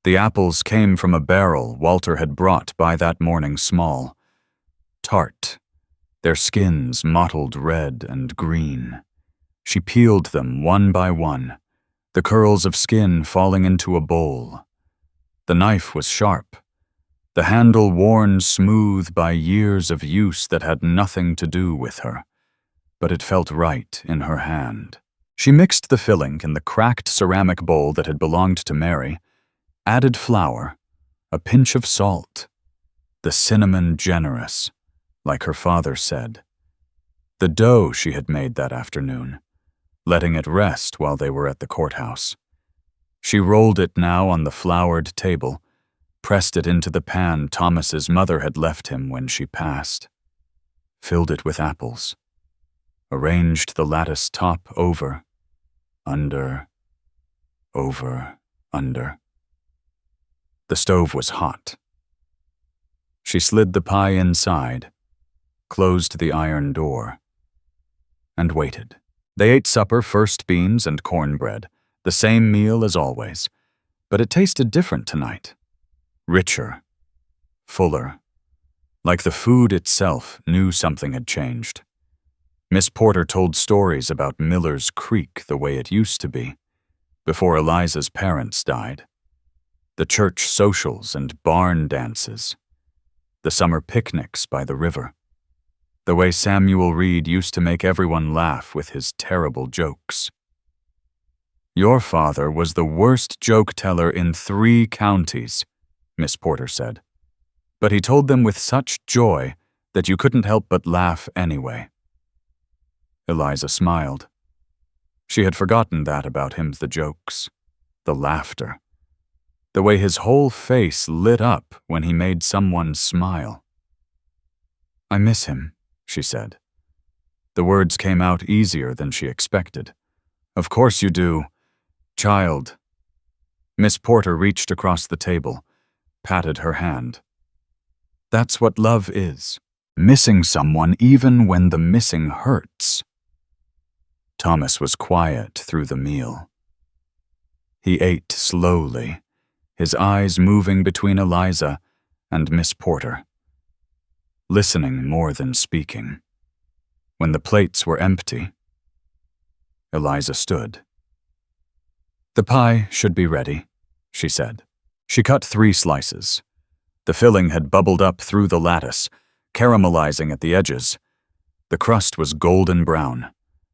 The apples came from a barrel Walter had brought by that morning small. Tart, their skins mottled red and green. She peeled them one by one, the curls of skin falling into a bowl. The knife was sharp, the handle worn smooth by years of use that had nothing to do with her, but it felt right in her hand. She mixed the filling in the cracked ceramic bowl that had belonged to Mary, added flour, a pinch of salt, the cinnamon generous, like her father said. The dough she had made that afternoon, letting it rest while they were at the courthouse. She rolled it now on the floured table, pressed it into the pan Thomas's mother had left him when she passed, filled it with apples, arranged the lattice top over, under, over, under. The stove was hot. She slid the pie inside, closed the iron door, and waited. They ate supper, first beans and cornbread, the same meal as always, but it tasted different tonight. Richer, fuller, like the food itself knew something had changed. Miss Porter told stories about Miller's Creek the way it used to be, before Eliza's parents died. The church socials and barn dances, the summer picnics by the river, the way Samuel Reed used to make everyone laugh with his terrible jokes. "Your father was the worst joke teller in 3 counties, Miss Porter said, but he told them with such joy that you couldn't help but laugh anyway." Eliza smiled. She had forgotten that about him, the jokes, the laughter, the way his whole face lit up when he made someone smile. "I miss him," she said. The words came out easier than she expected. "Of course you do, child." Miss Porter reached across the table, patted her hand. "That's what love is, missing someone even when the missing hurts." Thomas was quiet through the meal. He ate slowly, his eyes moving between Eliza and Miss Porter, listening more than speaking. When the plates were empty, Eliza stood. "The pie should be ready," she said. She cut 3 slices. The filling had bubbled up through the lattice, caramelizing at the edges. The crust was golden brown,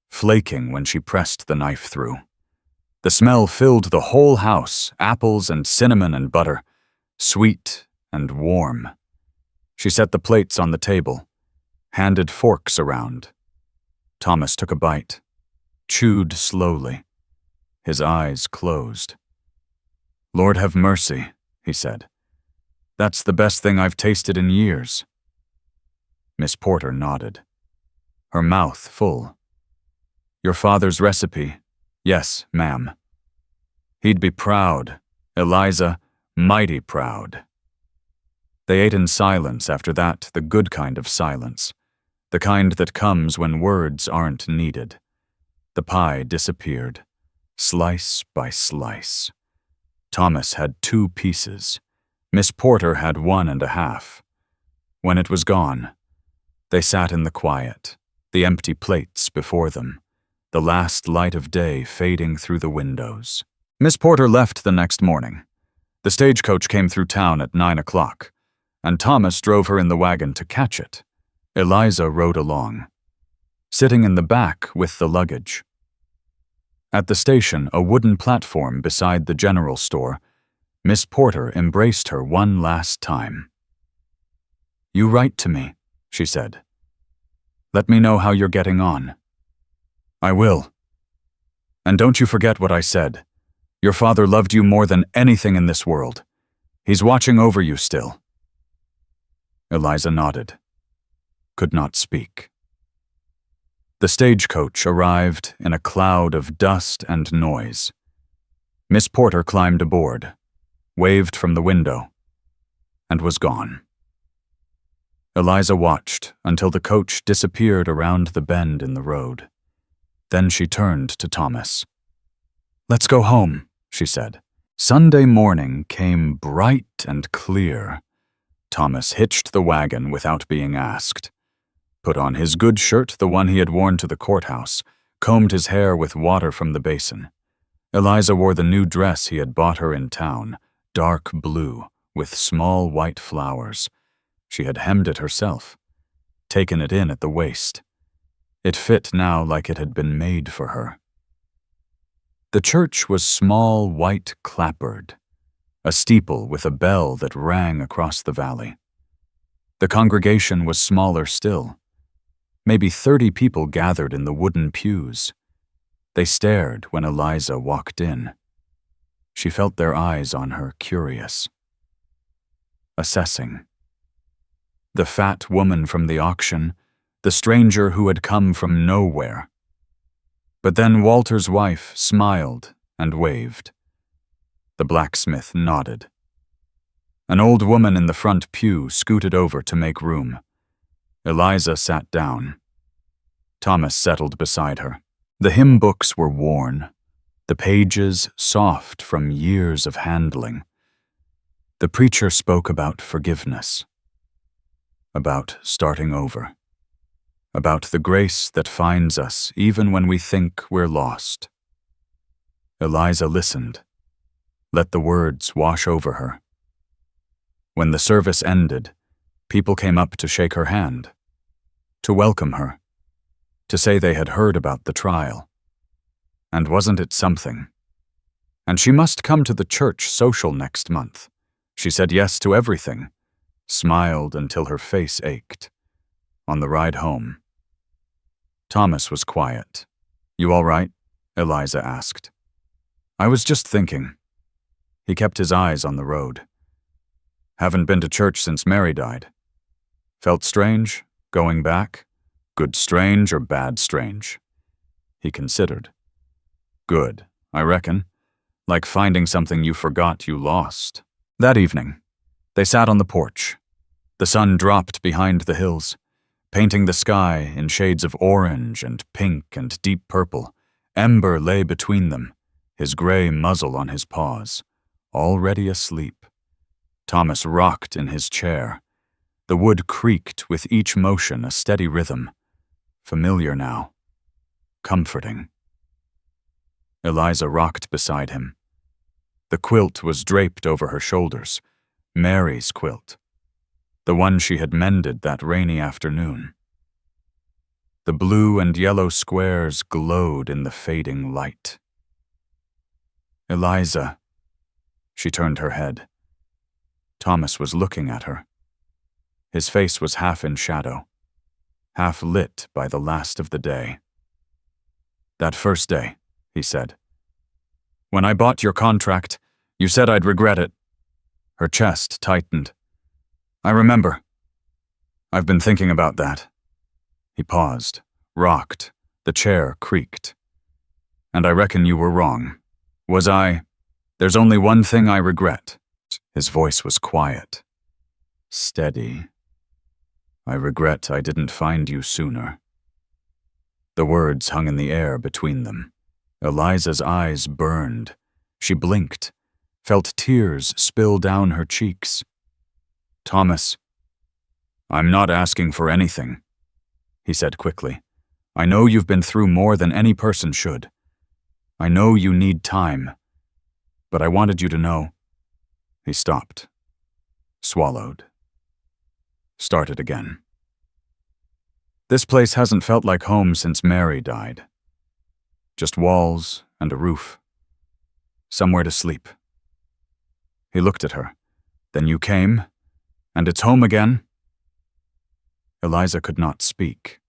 flaking when she pressed the knife through. The smell filled the whole house, apples and cinnamon and butter, sweet and warm. She set the plates on the table, handed forks around. Thomas took a bite, chewed slowly, his eyes closed. "Lord have mercy," he said. "That's the best thing I've tasted in years." Miss Porter nodded, her mouth full. "Your father's recipe, yes, ma'am. He'd be proud, Eliza, mighty proud." They ate in silence after that, the good kind of silence, the kind that comes when words aren't needed. The pie disappeared, slice by slice. Thomas had 2 pieces. Miss Porter had 1 1/2. When it was gone, They sat in the quiet, the empty plates before them, the last light of day fading through the windows. Miss Porter left the next morning. The stagecoach came through town at 9 o'clock, and Thomas drove her in the wagon to catch it. Eliza rode along, sitting in the back with the luggage. At the station, a wooden platform beside the general store, Miss Porter embraced her one last time. "You write to me," she said. "Let me know how you're getting on." "I will. And don't you forget what I said. Your father loved you more than anything in this world. He's watching over you still." Eliza nodded, could not speak. The stagecoach arrived in a cloud of dust and noise. Miss Porter climbed aboard, waved from the window, and was gone. Eliza watched until the coach disappeared around the bend in the road. Then she turned to Thomas. "Let's go home," she said. Sunday morning came bright and clear. Thomas hitched the wagon without being asked, put on his good shirt, the one he had worn to the courthouse, combed his hair with water from the basin. Eliza wore the new dress he had bought her in town, dark blue, with small white flowers. She had hemmed it herself, taken it in at the waist. It fit now like it had been made for her. The church was small, white clapboard, a steeple with a bell that rang across the valley. The congregation was smaller still. Maybe 30 people gathered in the wooden pews. They stared when Eliza walked in. She felt their eyes on her, curious, assessing. The fat woman from the auction, the stranger who had come from nowhere. But then Walter's wife smiled and waved. The blacksmith nodded. An old woman in the front pew scooted over to make room. Eliza sat down. Thomas settled beside her. The hymn books were worn, the pages soft from years of handling. The preacher spoke about forgiveness, about starting over, about the grace that finds us even when we think we're lost. Eliza listened, let the words wash over her. When the service ended, people came up to shake her hand, to welcome her, to say they had heard about the trial. And wasn't it something? And she must come to the church social next month. She said yes to everything, smiled until her face ached. On the ride home, Thomas was quiet. "You all right?" Eliza asked. "I was just thinking." He kept his eyes on the road. "Haven't been to church since Mary died. Felt strange, going back? Good strange or bad strange?" He considered. "Good, I reckon. Like finding something you forgot you lost." That evening, they sat on the porch. The sun dropped behind the hills, painting the sky in shades of orange and pink and deep purple. Ember lay between them, his gray muzzle on his paws, already asleep. Thomas rocked in his chair. The wood creaked with each motion, a steady rhythm. Familiar now. Comforting. Eliza rocked beside him. The quilt was draped over her shoulders, Mary's quilt, the one she had mended that rainy afternoon. The blue and yellow squares glowed in the fading light. "Eliza," she turned her head. Thomas was looking at her. His face was half in shadow, half lit by the last of the day. "That first day," he said. "When I bought your contract, you said I'd regret it." Her chest tightened. "I remember. I've been thinking about that." He paused, rocked, the chair creaked. "And I reckon you were wrong. Was I? There's only one thing I regret." His voice was quiet, steady. "I regret I didn't find you sooner." The words hung in the air between them. Eliza's eyes burned. She blinked, felt tears spill down her cheeks. "Thomas, I'm not asking for anything," he said quickly. I know you've been through more than any person should. I know you need time, but I wanted you to know. He stopped, swallowed, started again. This place hasn't felt like home since Mary died. Just walls and a roof. Somewhere to sleep. He looked at her. Then you came, and it's home again? Eliza could not speak.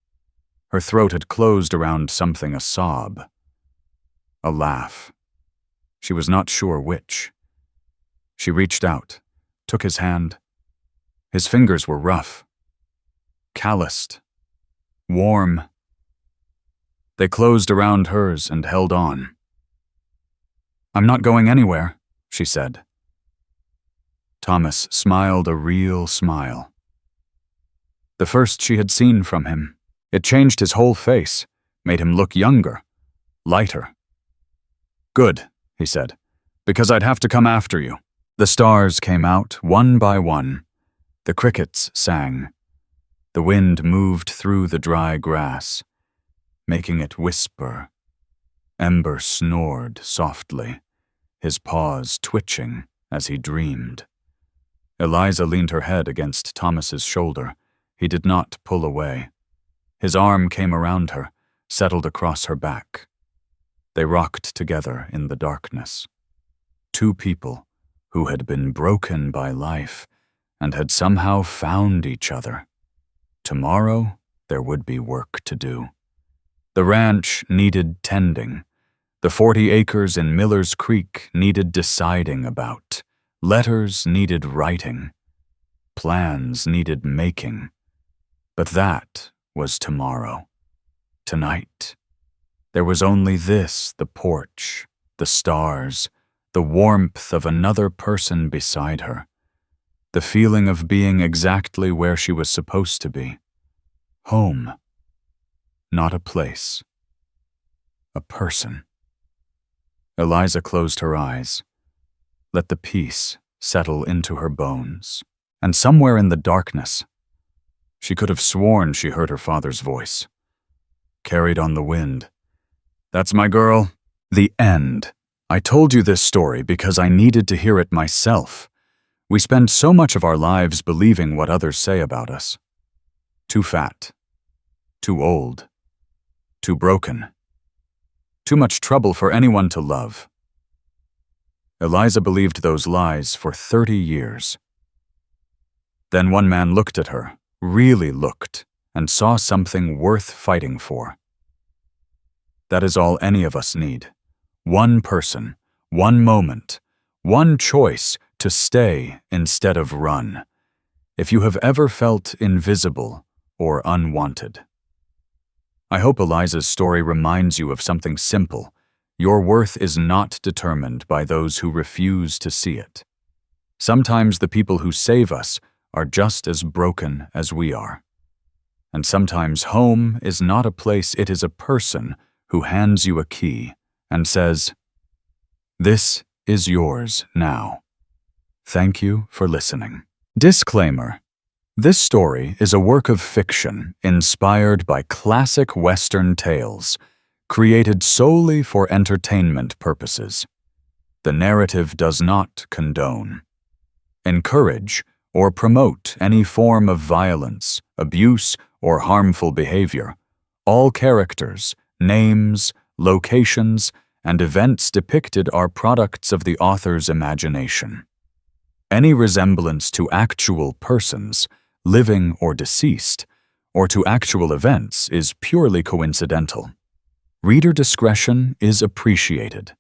Her throat had closed around something, a sob. A laugh. She was not sure which. She reached out, took his hand. His fingers were rough, calloused, warm. They closed around hers and held on. I'm not going anywhere, she said. Thomas smiled a real smile. The first she had seen from him. It changed his whole face, made him look younger, lighter. Good, he said, because I'd have to come after you. The stars came out one by one. The crickets sang. The wind moved through the dry grass, making it whisper. Ember snored softly, his paws twitching as he dreamed. Eliza leaned her head against Thomas's shoulder. He did not pull away. His arm came around her, settled across her back. They rocked together in the darkness. Two people who had been broken by life and had somehow found each other. Tomorrow, there would be work to do. The ranch needed tending. The 40 acres in Miller's Creek needed deciding about. Letters needed writing. Plans needed making. But that was tomorrow. Tonight. There was only this, the porch, the stars, the warmth of another person beside her, the feeling of being exactly where she was supposed to be. Home. Not a place. A person. Eliza closed her eyes, let the peace settle into her bones, and somewhere in the darkness, she could have sworn she heard her father's voice. Carried on the wind. That's my girl. The end. I told you this story because I needed to hear it myself. We spend so much of our lives believing what others say about us. Too fat. Too old. Too broken. Too much trouble for anyone to love. Eliza believed those lies for 30 years. Then one man looked at her, really looked, and saw something worth fighting for. That is all any of us need. One person, one moment, one choice to stay instead of run. If you have ever felt invisible or unwanted. I hope Eliza's story reminds you of something simple. Your worth is not determined by those who refuse to see it. Sometimes the people who save us are just as broken as we are. And sometimes home is not a place, it is a person who hands you a key and says, "This is yours now. Thank you for listening." Disclaimer. This story is a work of fiction inspired by classic Western tales, created solely for entertainment purposes. The narrative does not condone, encourage, or promote any form of violence, abuse, or harmful behavior. All characters, names, locations, and events depicted are products of the author's imagination. Any resemblance to actual persons, living or deceased, or to actual events is purely coincidental. Reader discretion is appreciated.